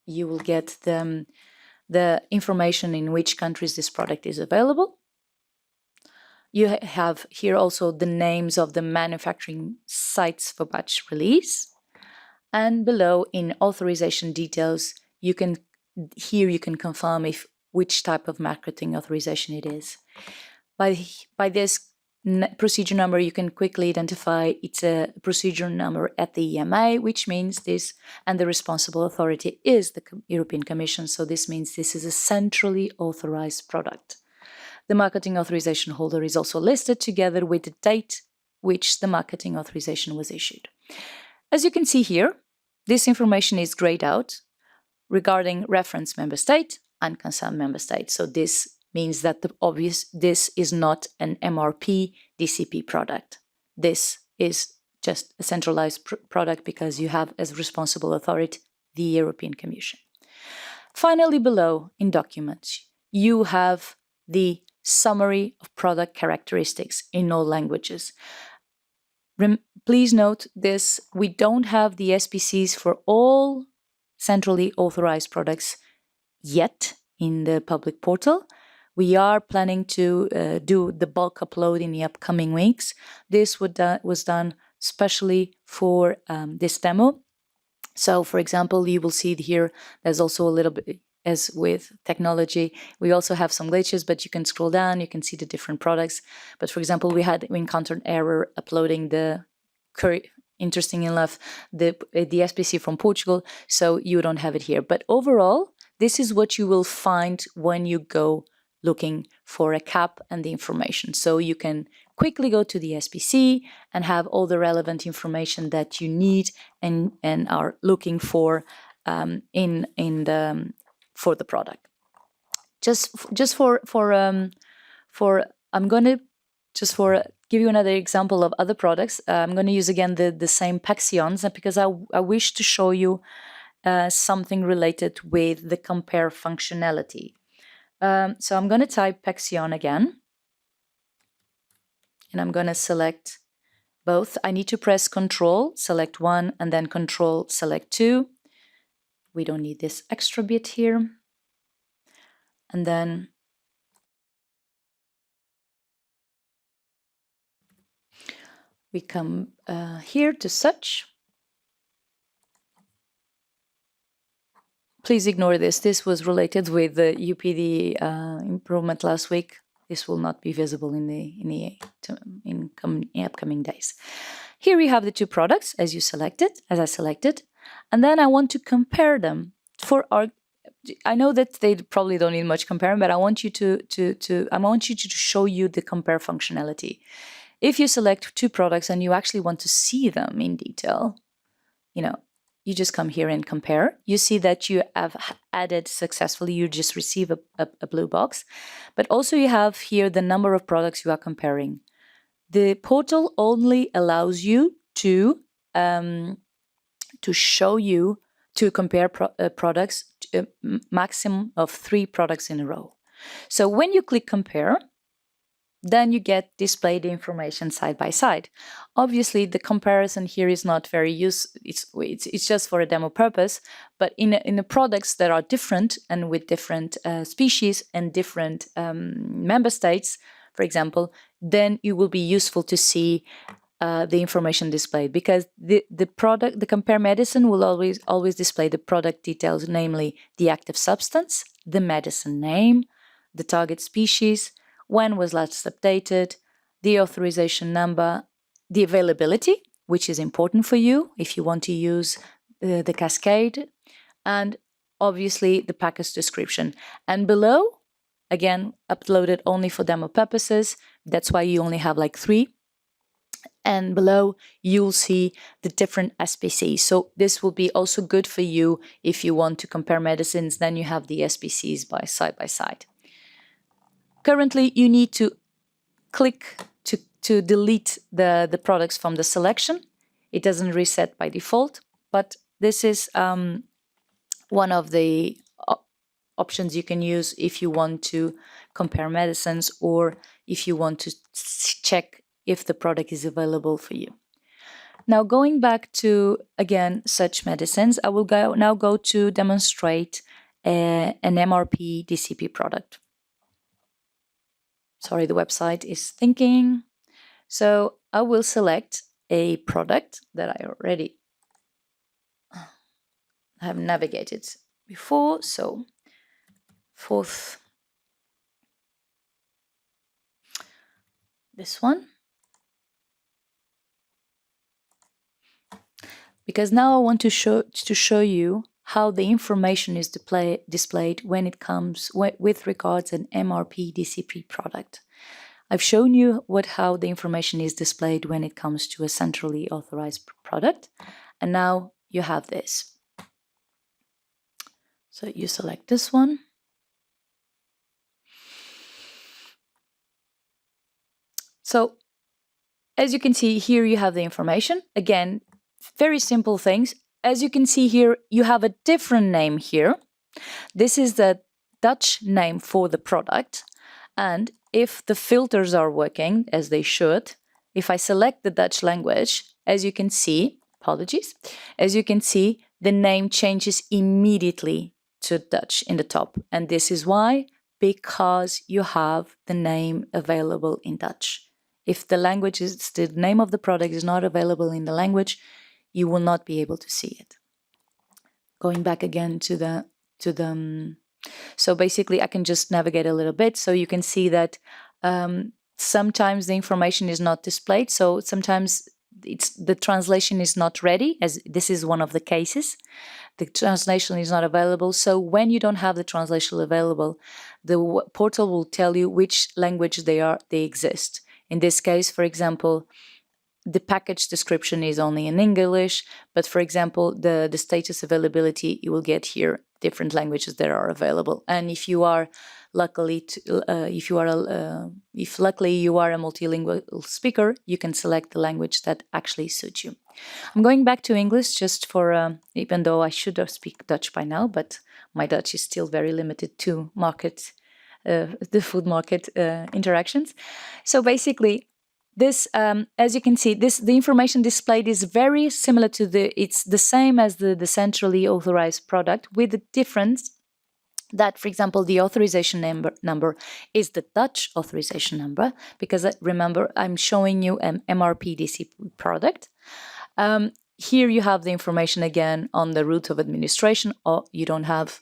you will get the information in which countries this product is available. You have here also the names of the manufacturing sites for batch release. And below, in authorization details, you can confirm which type of marketing authorization it is. By this procedure number, you can quickly identify it's a procedure number at the EMA, which means this, and the responsible authority is the European Commission, so this means this is a centrally authorized product. The marketing authorization holder is also listed together with the date which the marketing authorization was issued. As you can see here, this information is grayed out regarding reference member state and concerned member state. So this means that this is not an MRP DCP product. This is just a centralized product because you have as responsible authority the European Commission. Finally, below in documents, you have the summary of product characteristics in all languages. Please note this, we don't have the SPCs for all centrally authorized products yet in the public portal. We are planning to do the bulk upload in the upcoming weeks. This was done specially for this demo. So, for example, you will see here, there's also a little bit, as with technology, we also have some glitches, but you can scroll down, you can see the different products. But for example, we encountered error uploading the interesting enough, the SPC from Portugal, so you don't have it here. But overall, this is what you will find when you go looking for a cap and the information. So you can quickly go to the SPC and have all the relevant information that you need and are looking for for the product. Give you another example of other products. I'm going to use again the same Paxions because I wish to show you something related with the compare functionality. So I'm going to type Paxion again, and I'm going to select both. I need to press Control, select one, and then Control, select two. We don't need this extra bit here. And then we come here to search. Please ignore this. This was related with the UPD improvement last week. This will not be visible in the upcoming days. Here we have the two products as I selected, and then I want to compare them I know that they probably don't need much comparing, but I want you to show you the compare functionality. If you select two products and you actually want to see them in detail, you just come here and compare. You see that you have added successfully, you just receive a blue box, but also you have here the number of products you are comparing. The portal only allows you to show you to compare products, maximum of 3 products in a row. So when you click compare, then you get displayed the information side by side. Obviously, the comparison here is not very useful. It's just for a demo purpose. But in the products that are different and with different species and different member states, for example, then it will be useful to see the information displayed, because the compare medicine will always display the product details, namely the active substance, the medicine name, the target species, when was last updated, the authorization number, the availability, which is important for you if you want to use the cascade, and obviously the package description. And below, again, uploaded only for demo purposes, that's why you only have like 3. And below, you'll see the different SPCs. So this will be also good for you if you want to compare medicines, then you have the SPCs by side. Currently, you need to click to delete the products from the selection. It doesn't reset by default, but this is one of the options you can use if you want to compare medicines or if you want to check if the product is available for you. Now going back to, again, such medicines, I will now go to demonstrate an MRP DCP product. Sorry, the website is thinking. So I will select a product that I already have navigated before. So fourth, this one. Because now I want to show you how the information is displayed when it comes with regards an MRP DCP product. I've shown you how the information is displayed when it comes to a centrally authorized product, and now you have this. So you select this one. So as you can see here, you have the information. Again, very simple things. As you can see here, you have a different name here. This is the Dutch name for the product. And if the filters are working as they should, if I select the Dutch language, as you can see, apologies, as you can see, the name changes immediately to Dutch in the top. And this is why, because you have the name available in Dutch. If the name of the product is not available in the language, you will not be able to see it. Going back again to the so basically I can just navigate a little bit, so you can see that sometimes the information is not displayed, so sometimes the translation is not ready, as this is one of the cases. The translation is not available, so when you don't have the translation available, the portal will tell you which language they exist. In this case, for example, the package description is only in English, but for example, the status availability, you will get here different languages that are available. And if you are luckily if luckily you are a multilingual speaker, you can select the language that actually suits you. I'm going back to English just for even though I should speak Dutch by now, but my Dutch is still very limited to the food market interactions. So basically, this, as you can see, the information displayed is very similar to it's the same as the centrally authorized product, with the difference that, for example, the authorization number is the Dutch authorization number, because remember, I'm showing you an MRP DCP product. Here you have the information again on the route of administration, or you don't have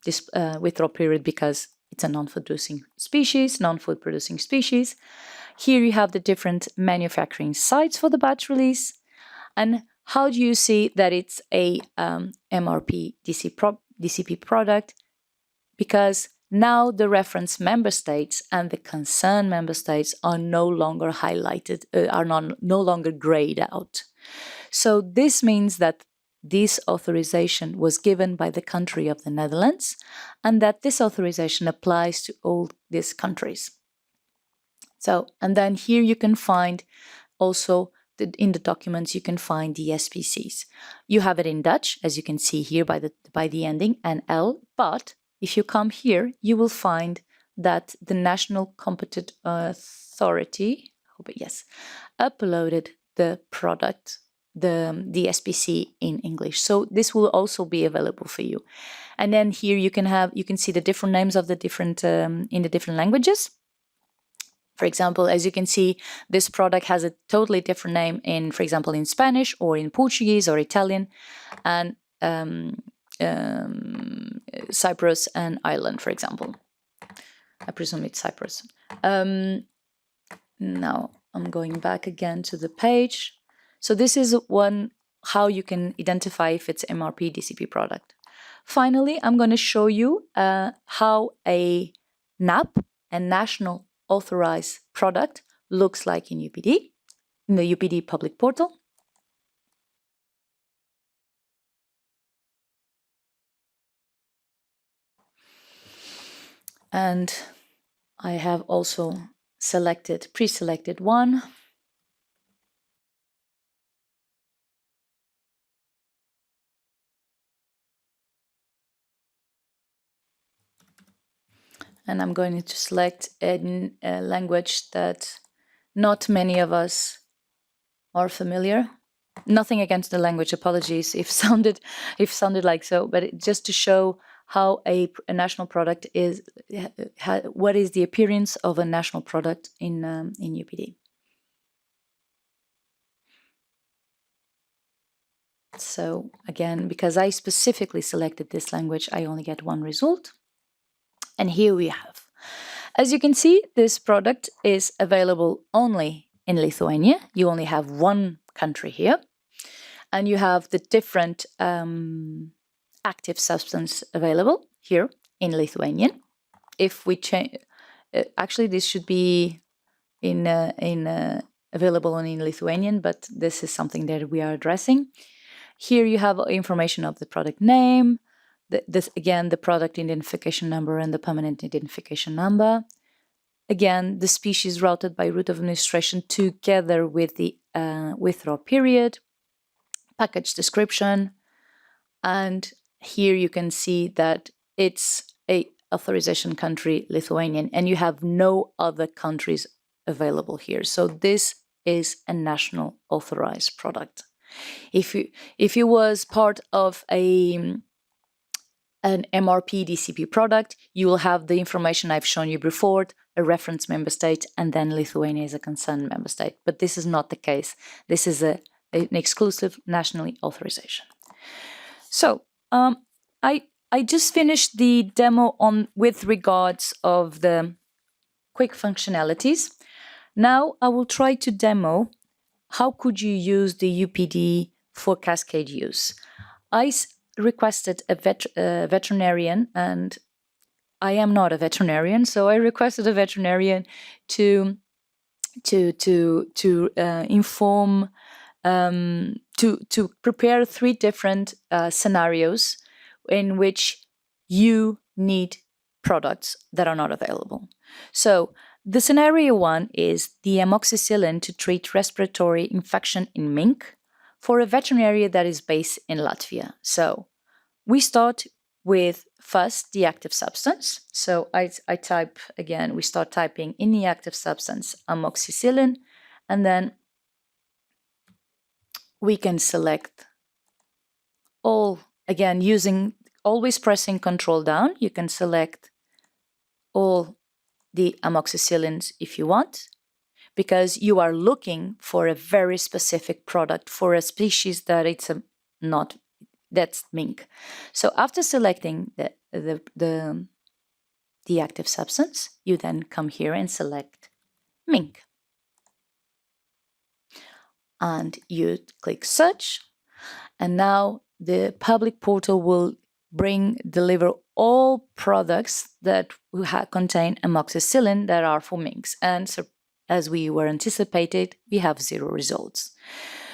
this withdrawal period because it's a non-food producing species. Here you have the different manufacturing sites for the batch release. And how do you see that it's a MRP DCP product? Because now the reference member states and the concerned member states are no longer highlighted, no longer grayed out. So this means that this authorization was given by the country of the Netherlands, and that this authorization applies to all these countries. So, and then here you can find also in the documents, you can find the SPCs. You have it in Dutch, as you can see here by the ending NL, but if you come here, you will find that the National Competent Authority, uploaded the product, the SPC in English. So this will also be available for you. And then here you can see the different names of the different in the different languages. For example, as you can see, this product has a totally different name in, for example, in Spanish or in Portuguese or Italian, and Cyprus and Ireland, for example. I presume it's Cyprus. Now I'm going back again to the page. So this is how you can identify if it's MRP DCP product. Finally, I'm going to show you how a NAP, a National Authorized Product, looks like in UPD, in the UPD public portal. And I have also pre-selected one. And I'm going to select a language that not many of us are familiar. Nothing against the language, apologies if sounded like so, but just to show how a national product is, what is the appearance of a national product in UPD. So again, because I specifically selected this language, I only get one result. And here we have. As you can see, this product is available only in Lithuania. You only have one country here. And you have the different active substance available here in Lithuanian. If we change, actually this should be available in Lithuanian, but this is something that we are addressing. Here you have information of the product name, again the product identification number and the permanent identification number. Again, the species routed by route of administration together with the withdrawal period, package description, and here you can see that it's a authorization country Lithuanian, and you have no other countries available here. So this is a national authorized product. If you was part of an MRP DCP product, you will have the information I've shown you before, a reference member state, and then Lithuania is a concerned member state. But this is not the case. This is an exclusive nationally authorization. So I just finished the demo with regards of the quick functionalities. Now I will try to demo how could you use the UPD for cascade use. I requested a veterinarian, and I am not a veterinarian, so I requested a veterinarian to inform, to prepare 3 different scenarios in which you need products that are not available. So the scenario 1 is the amoxicillin to treat respiratory infection in mink for a veterinary that is based in Latvia. So we start with first the active substance. So I type again, we start typing in the active substance amoxicillin, and then we can select all, again, always pressing Control down. You can select all the amoxicillins if you want, because you are looking for a very specific product for a species that that's mink. So after selecting the active substance, you then come here and select mink. And you click search, and now the public portal will deliver all products that contain amoxicillin that are for minks. And so, as we were anticipated, we have 0 results.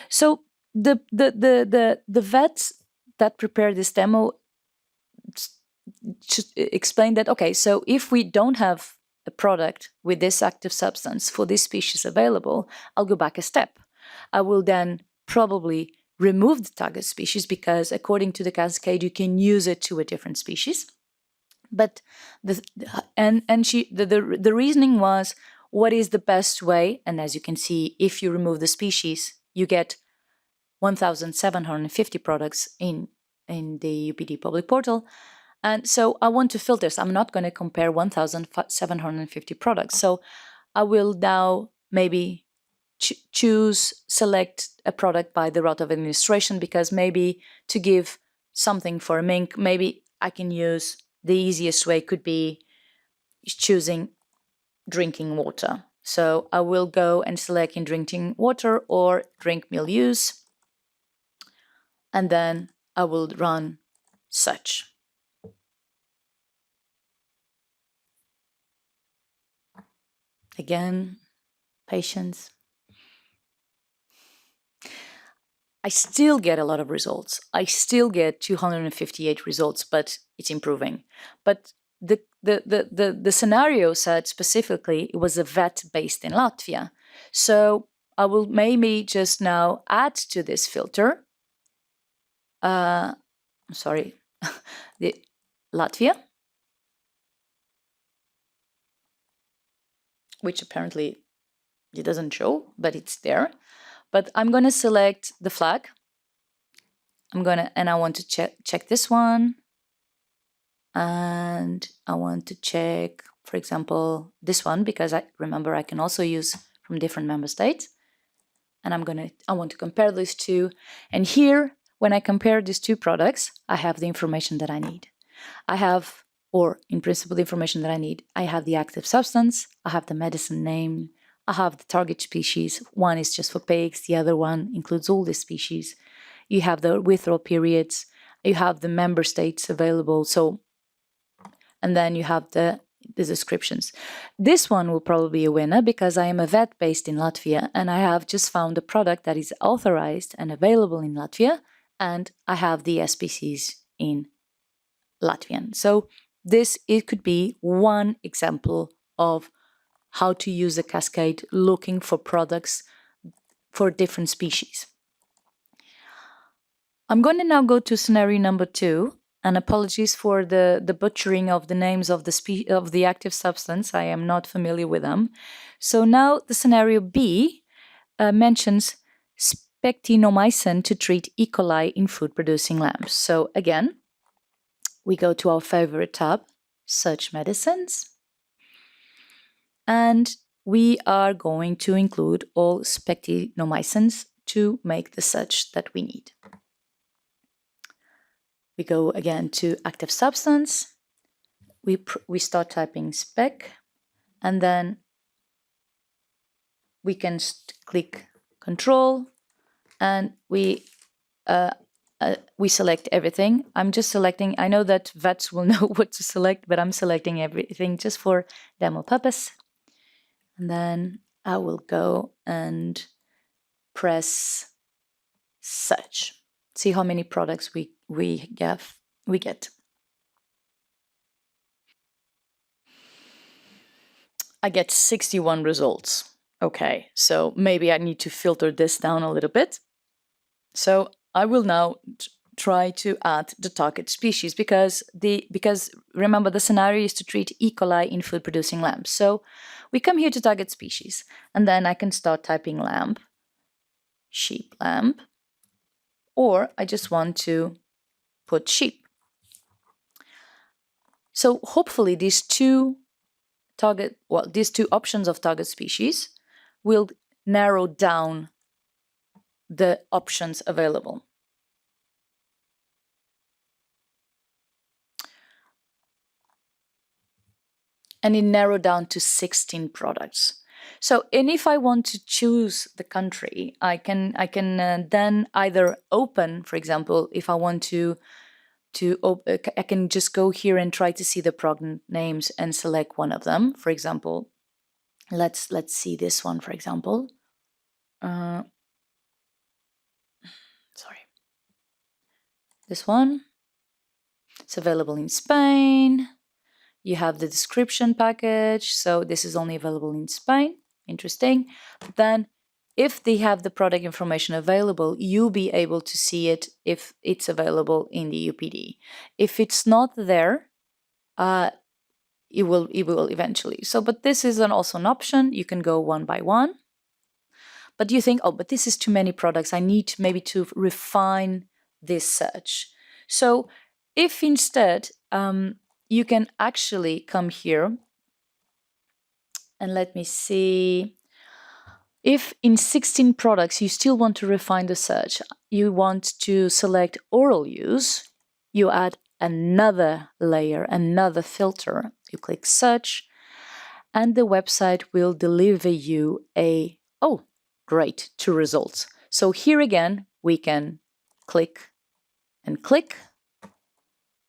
So the vets that prepared this demo explain that, okay, so if we don't have a product with this active substance for this species available, I'll go back a step. I will then probably remove the target species, because according to the cascade, you can use it to a different species. But the reasoning was, what is the best way? And as you can see, if you remove the species, you get 1,750 products in the UPD public portal. And so I want to filter. So I'm not going to compare 1,750 products. So I will now maybe select a product by the route of administration, because maybe to give something for a mink, maybe I can use, the easiest way could be choosing drinking water. So I will go and select in drinking water or drink milieux, and then I will run search. Again, patience. I still get a lot of results. I still get 258 results, but it's improving. But the scenario said specifically it was a vet based in Latvia. So I will maybe just now add to this filter, the Latvia, which apparently it doesn't show, but it's there. But I'm going to select the flag. And I want to check this one. And I want to check, for example, this one, because I can also use from different member states. And I want to compare these two. And here, when I compare these two products, I have the information that I need. Or in principle, the information that I need. I have the active substance, I have the medicine name, I have the target species. One is just for pigs, the other one includes all the species. You have the withdrawal periods, you have the member states available, and then you have the descriptions. This one will probably be a winner because I am a vet based in Latvia and I have just found a product that is authorized and available in Latvia, and I have the SPCs in Latvian. So it could be one example of how to use a cascade looking for products for different species. I'm going to now go to scenario number 2, and apologies for the butchering of the names of the active substance. I am not familiar with them. So now the scenario B mentions spectinomycin to treat E. coli in food-producing lambs. So again, we go to our favorite tab, Search Medicines, and we are going to include all spectinomycins to make the search that we need. We go again to active substance, we start typing spec, and then we can click Control, and we select everything. I'm just selecting, I know that vets will know what to select, but I'm selecting everything just for demo purpose. And then I will go and press search. See how many products we get. I get 61 results. Okay, so maybe I need to filter this down a little bit. So I will now try to add the target species because remember the scenario is to treat E. coli in food-producing lambs. So we come here to target species, and then I can start typing lamb, sheep, lamb, or I just want to put sheep. So hopefully these two options of target species will narrow down the options available. And it narrowed down to 16 products. So, and if I want to choose the country, I can then either open, for example, if I want I can just go here and try to see the product names and select one of them. For example, let's see this one, for example. This one. It's available in Spain. You have the description package. So this is only available in Spain. Interesting. But then if they have the product information available, you'll be able to see it if it's available in the UPD. If it's not there, it will eventually. So, but this is also an option. You can go one by one. But you think, oh, but this is too many products. I need maybe to refine this search. So if instead you can actually come here and let me see. If in 16 products you still want to refine the search, you want to select oral use, you add another layer, another filter. You click search, and the website will deliver you great, 2 results. So here again, we can click and click.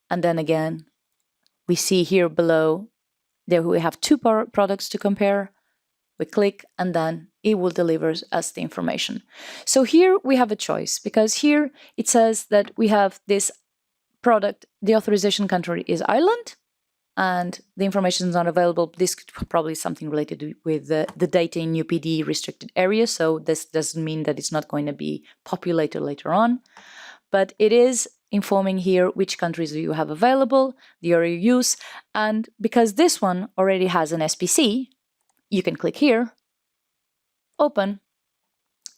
And then again, we see here below, there we have 2 products to compare. We click, and then it will deliver us the information. So here we have a choice, because here it says that we have this product, the authorization country is Ireland, and the information is not available. This could probably something related with the data in UPD restricted area, so this doesn't mean that it's not going to be populated later on. But it is informing here which countries you have available, the area use, and because this one already has an SPC, you can click here, open,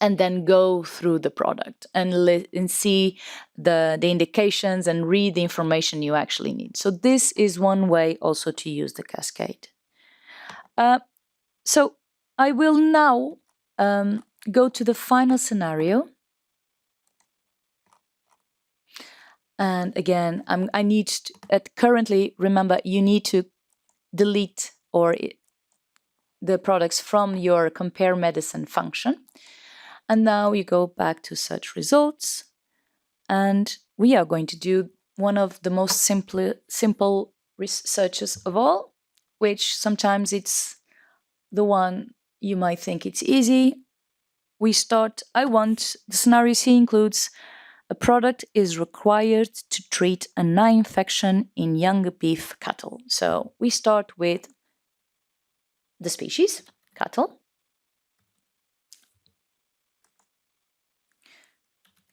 and then go through the product and see the indications and read the information you actually need. So this is one way also to use the cascade. So I will now go to the final scenario. And again, I need to, currently, remember, you need to delete the products from your compare medicine function. And now you go back to search results. And we are going to do one of the most simple searches of all, which sometimes it's the one you might think it's easy. We start, the scenario C includes a product is required to treat an eye infection in young beef cattle. So we start with the species, cattle.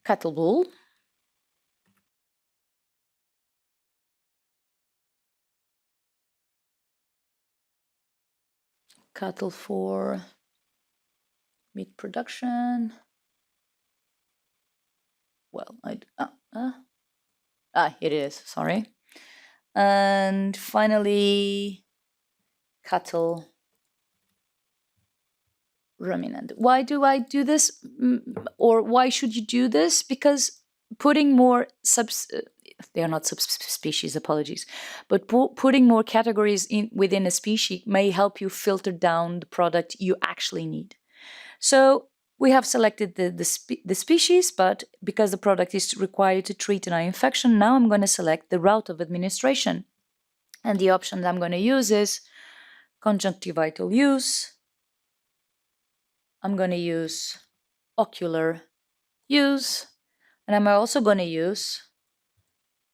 Cattle bull. Cattle for meat production. Well, it is, sorry. And finally, cattle ruminant. Why do I do this? Or why should you do this? Because putting more they are not subspecies, apologies, but putting more categories within a species may help you filter down the product you actually need. So we have selected the species, but because the product is required to treat an eye infection, now I'm going to select the route of administration. And the option that I'm going to use is conjunctival use. I'm going to use ocular use, and I'm also going to use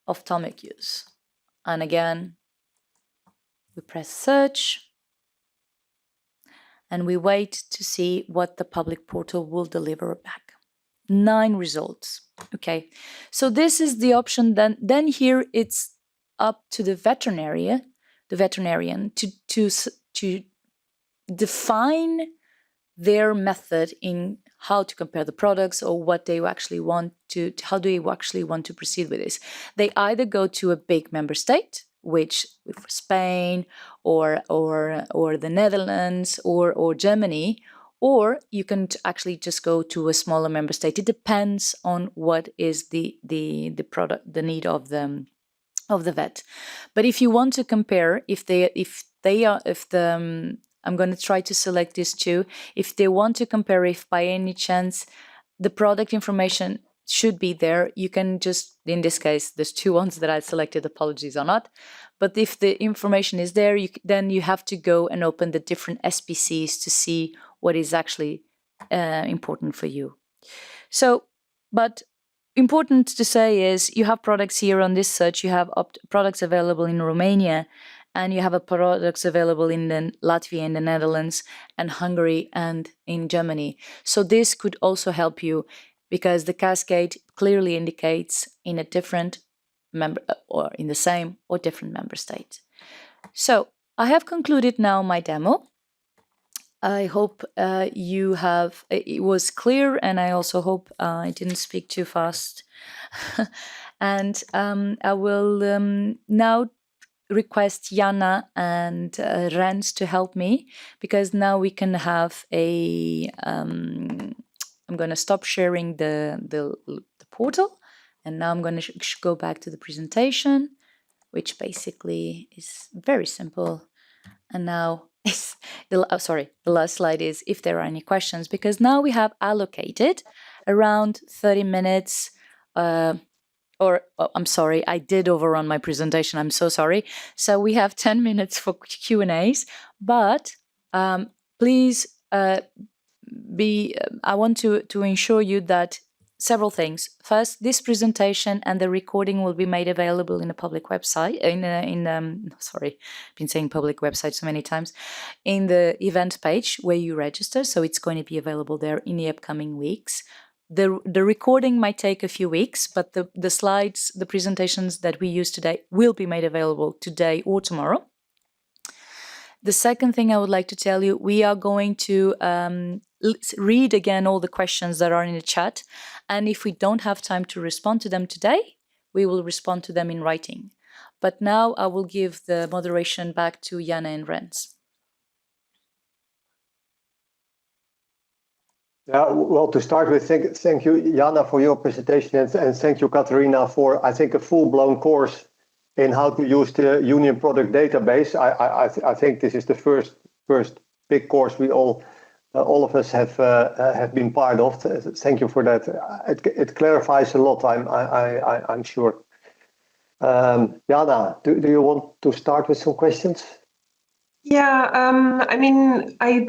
ophthalmic use. And again, we press search, and we wait to see what the public portal will deliver back. 9 results. Okay, so this is the option. Then here it's up to the veterinarian to define their method in how to compare the products, or what they actually want to, how do you actually want to proceed with this. They either go to a big member state, which for Spain or the Netherlands or Germany, or you can actually just go to a smaller member state. It depends on what is the product, the need of the vet. But if you want to compare, I'm going to try to select these two. If they want to compare, if by any chance the product information should be there, you can just, in this case, there's 2 ones that I selected, apologies or not. But if the information is there, then you have to go and open the different SPCs to see what is actually important for you. So, but important to say is you have products here on this search. You have products available in Romania, and you have products available in Latvia, in the Netherlands, and Hungary, and in Germany. So this could also help you, because the cascade clearly indicates in a different member, or in the same or different member state. So I have concluded now my demo. I hope it was clear, and I also hope I didn't speak too fast. And I will now request Jana and Rens to help me, because now we can have I'm going to stop sharing the portal, and now I'm going to go back to the presentation, which basically is very simple. And now the last slide is if there are any questions, because now we have allocated around 30 minutes. I'm sorry, I did overrun my presentation. I'm so sorry. So we have 10 minutes for Q&As, but please I want to ensure you that several things. First, this presentation and the recording will be made available in a public website. Sorry, I've been saying public website so many times. In the event page where you register, so it's going to be available there in the upcoming weeks. The recording might take a few weeks, but the slides, the presentations that we use today will be made available today or tomorrow. The second thing I would like to tell you, we are going to read again all the questions that are in the chat. And if we don't have time to respond to them today, we will respond to them in writing. But now I will give the moderation back to Jana and Rens. Yeah, well, to start with, thank you, Jana, for your presentation, and thank you, Katarina, for, I think, a full-blown course in how to use the Union Product Database. I think this is the first big course we all of us have been part of. Thank you for that. It clarifies a lot, I'm sure. Jana, do you want to start with some questions? Yeah, I mean, I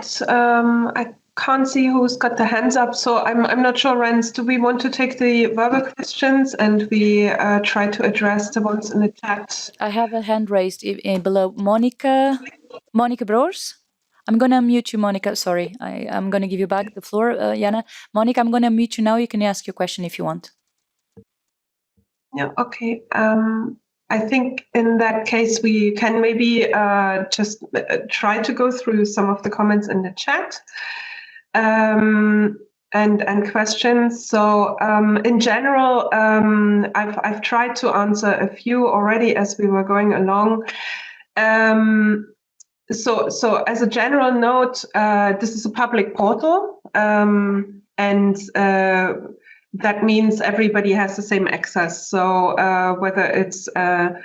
can't see who's got the hands up, so I'm not sure, Rens, do we want to take the verbal questions and we try to address the ones in the chat? I have a hand raised below. Monica Broers? I'm going to unmute you, Monica. Sorry, I'm going to give you back the floor, Jana. Monica, I'm going to unmute you now. You can ask your question if you want. Yeah, okay. I think in that case, we can maybe just try to go through some of the comments in the chat and questions. So in general, I've tried to answer a few already as we were going along. So as a general note, this is a public portal, and that means everybody has the same access. So whether it's a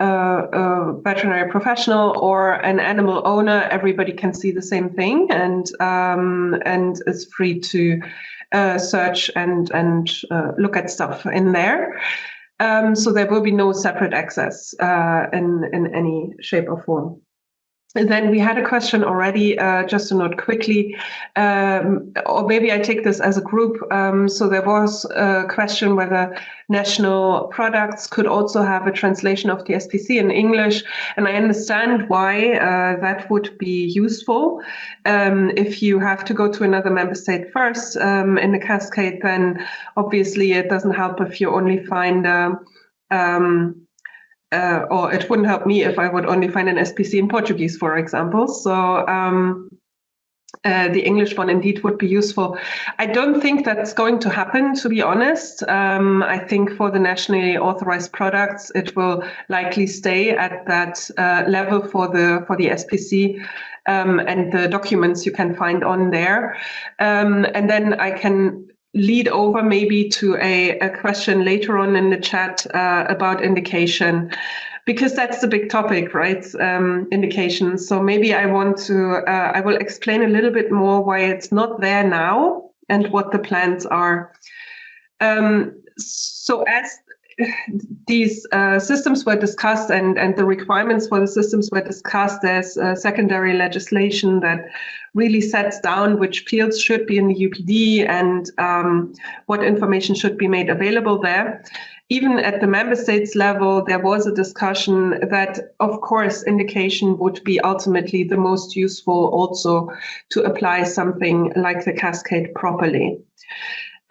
veterinary professional or an animal owner, everybody can see the same thing and is free to search and look at stuff in there. So there will be no separate access in any shape or form. And then we had a question already, just to note quickly, or maybe I take this as a group. So there was a question whether national products could also have a translation of the SPC in English. And I understand why that would be useful. If you have to go to another member state first in the cascade, then obviously it doesn't help if you only find or it wouldn't help me if I would only find an SPC in Portuguese, for example. So the English one indeed would be useful. I don't think that's going to happen, to be honest. I think for the nationally authorized products, it will likely stay at that level for the SPC and the documents you can find on there. And then I can lead over maybe to a question later on in the chat about indication, because that's the big topic, right? Indication. So maybe I will explain a little bit more why it's not there now and what the plans are. So as these systems were discussed and the requirements for the systems were discussed, there's secondary legislation that really sets down which fields should be in the UPD and what information should be made available there. Even at the member states level, there was a discussion that, of course, indication would be ultimately the most useful also to apply something like the cascade properly.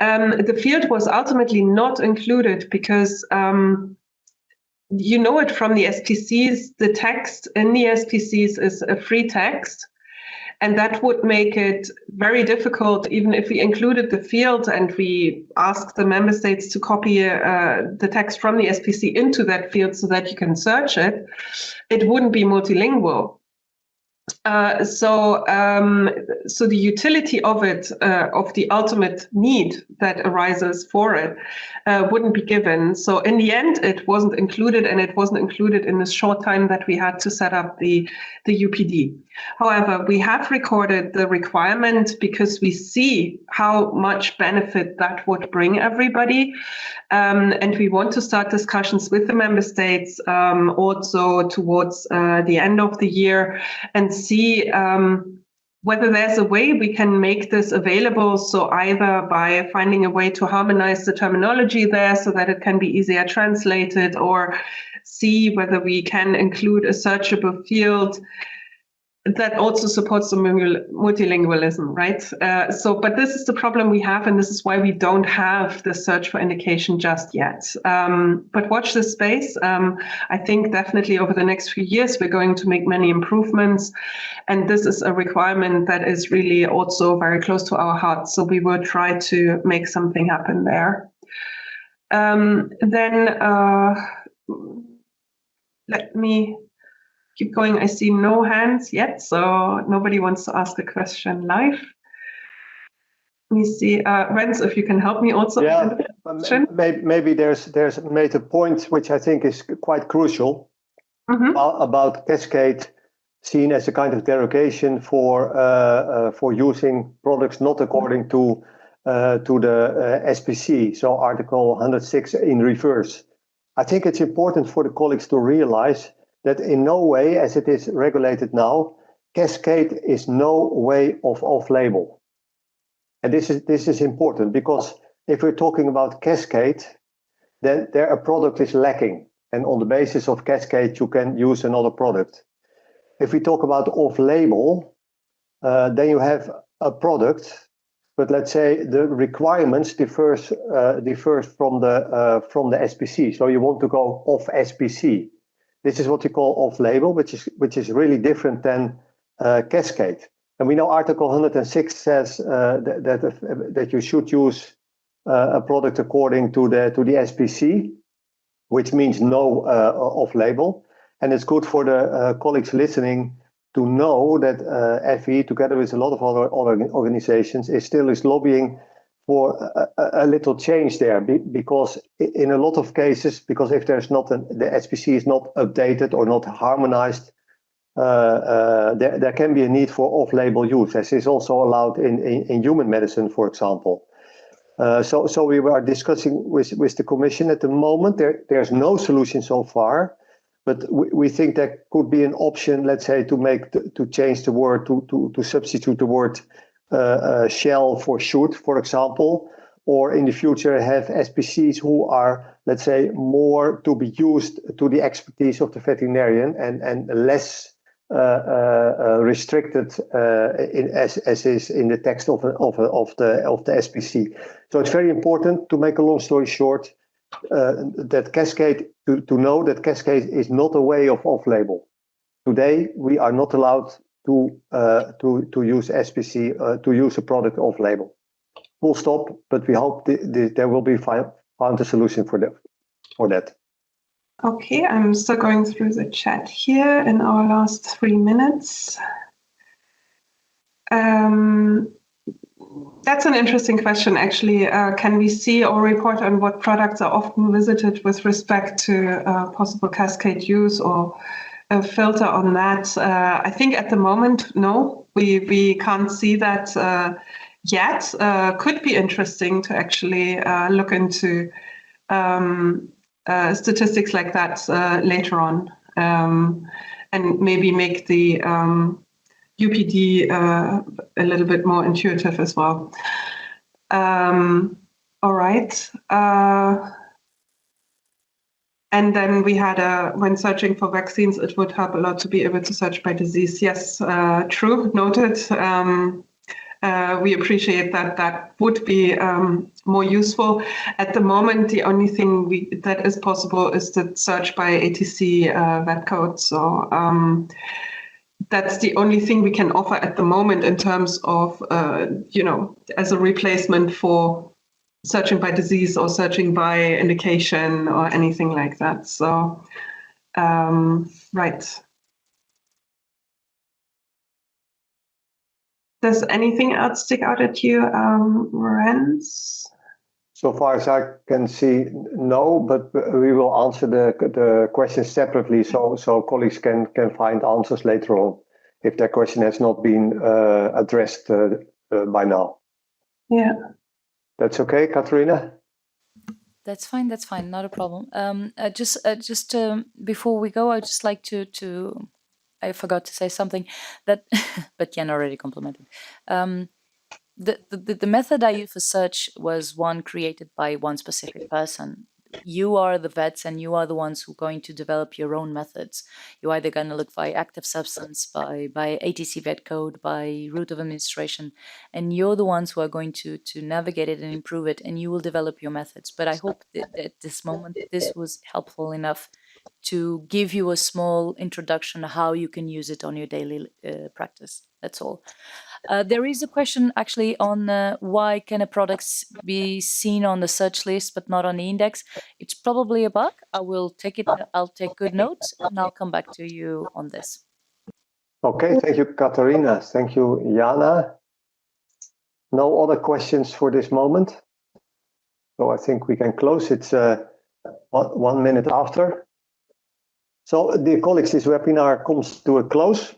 The field was ultimately not included because you know it from the SPCs, the text in the SPCs is a free text. And that would make it very difficult, even if we included the field and we asked the member states to copy the text from the SPC into that field so that you can search it, it wouldn't be multilingual. So the utility of it, of the ultimate need that arises for it, wouldn't be given. So in the end, it wasn't included, and it wasn't included in the short time that we had to set up the UPD. However, we have recorded the requirement because we see how much benefit that would bring everybody. And we want to start discussions with the member states also towards the end of the year and see whether there's a way we can make this available. So either by finding a way to harmonize the terminology there so that it can be easier translated, or see whether we can include a searchable field. that also supports the multilingualism, right? But this is the problem we have, and this is why we don't have the search for indication just yet. But watch this space. I think definitely over the next few years, we're going to make many improvements. And this is a requirement that is really also very close to our hearts. So we will try to make something happen there. Let me keep going. I see no hands yet, so nobody wants to ask a question live. Let me see, Renz, if you can help me also. Yeah, maybe there's made a point which I think is quite crucial about Cascade, seen as a kind of derogation for using products not according to the SPC, so Article 106 in reverse. I think it's important for the colleagues to realize that in no way, as it is regulated now, Cascade is no way of off-label. And this is important, because if we're talking about Cascade, then there a product is lacking. And on the basis of Cascade, you can use another product. If we talk about off-label, then you have a product, but let's say the requirements differs from the SPC. So you want to go off SPC. This is what you call off-label, which is really different than Cascade. And we know Article 106 says that you should use a product according to the SPC, which means no off-label. And it's good for the colleagues listening to know that FVE, together with a lot of other organizations, is lobbying for a little change there, because in a lot of cases, because if there's not the SPC is not updated or not harmonized, there can be a need for off-label use, as is also allowed in human medicine, for example. So we are discussing with the Commission at the moment. There's no solution so far, but we think there could be an option, let's say, to change the word, to substitute the word shall for should, for example, or in the future have SPCs who are, let's say, more to be used to the expertise of the veterinarian and less restricted as is in the text of the SPC. So it's very important, to make a long story short, that Cascade, to know that Cascade is not a way of off-label. Today we are not allowed to use SPC to use a product off-label. Full stop. But we hope there will be found a solution for that. Okay, I'm still going through the chat here in our last 3 minutes. That's an interesting question, actually. Can we see or report on what products are often visited with respect to possible Cascade use, or a filter on that? I think at the moment, no, we can't see that yet. Could be interesting to actually look into statistics like that later on, and maybe make the UPD a little bit more intuitive as well. All right. And then we had when searching for vaccines, it would help a lot to be able to search by disease. Yes, true, noted. We appreciate that. That would be more useful. At the moment, the only thing that is possible is the search by ATC vet code. So that's the only thing we can offer at the moment in terms of, as a replacement for searching by disease or searching by indication or anything like that. So, right. Does anything else stick out at you, Renz? So far as I can see, no, but we will answer the questions separately, so colleagues can find answers later on if their question has not been addressed by now. Yeah. That's okay, Katarina? That's fine, not a problem. Just before we go, I'd just like to I forgot to say something that, but Jan already complimented. The method I used for search was one created by one specific person. you are the vets and you are the ones who are going to develop your own methods. You're either going to look by active substance, by ATC vet code, by route of administration, and you're the ones who are going to navigate it and improve it, and you will develop your methods. But I hope that at this moment this was helpful enough to give you a small introduction to how you can use it on your daily practice. That's all. There is a question actually on why can a product be seen on the search list but not on the index. It's probably a bug. I will take it. I'll take good notes and I'll come back to you on this. Okay, thank you, Katarina. Thank you, Jana. No other questions for this moment. So I think we can close. It's 1 minute after. So, dear colleagues, this webinar comes to a close.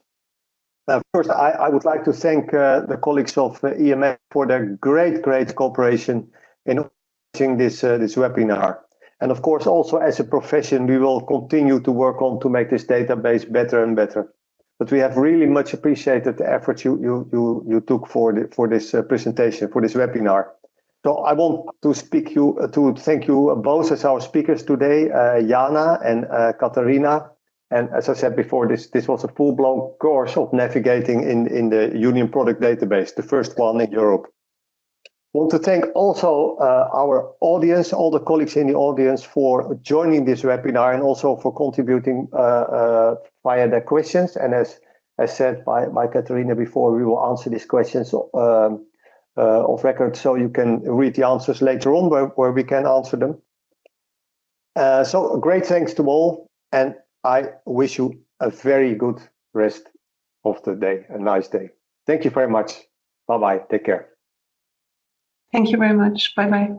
First, I would like to thank the colleagues of EMA for their great cooperation in organizing this webinar. And of course, also as a profession, we will continue to work on to make this database better and better. But we have really much appreciated the effort you took for this presentation, for this webinar. So I want to thank you both as our speakers today, Jana and Katarina. And as I said before, this was a full-blown course of navigating in the Union Product Database, the first one in Europe. I want to thank also our audience, all the colleagues in the audience for joining this webinar and also for contributing via their questions. And as said by Katarina before, we will answer these questions of record, so you can read the answers later on where we can answer them. So great thanks to all, and I wish you a very good rest of the day, a nice day. Thank you very much. Bye-bye. Take care. Thank you very much. Bye-bye.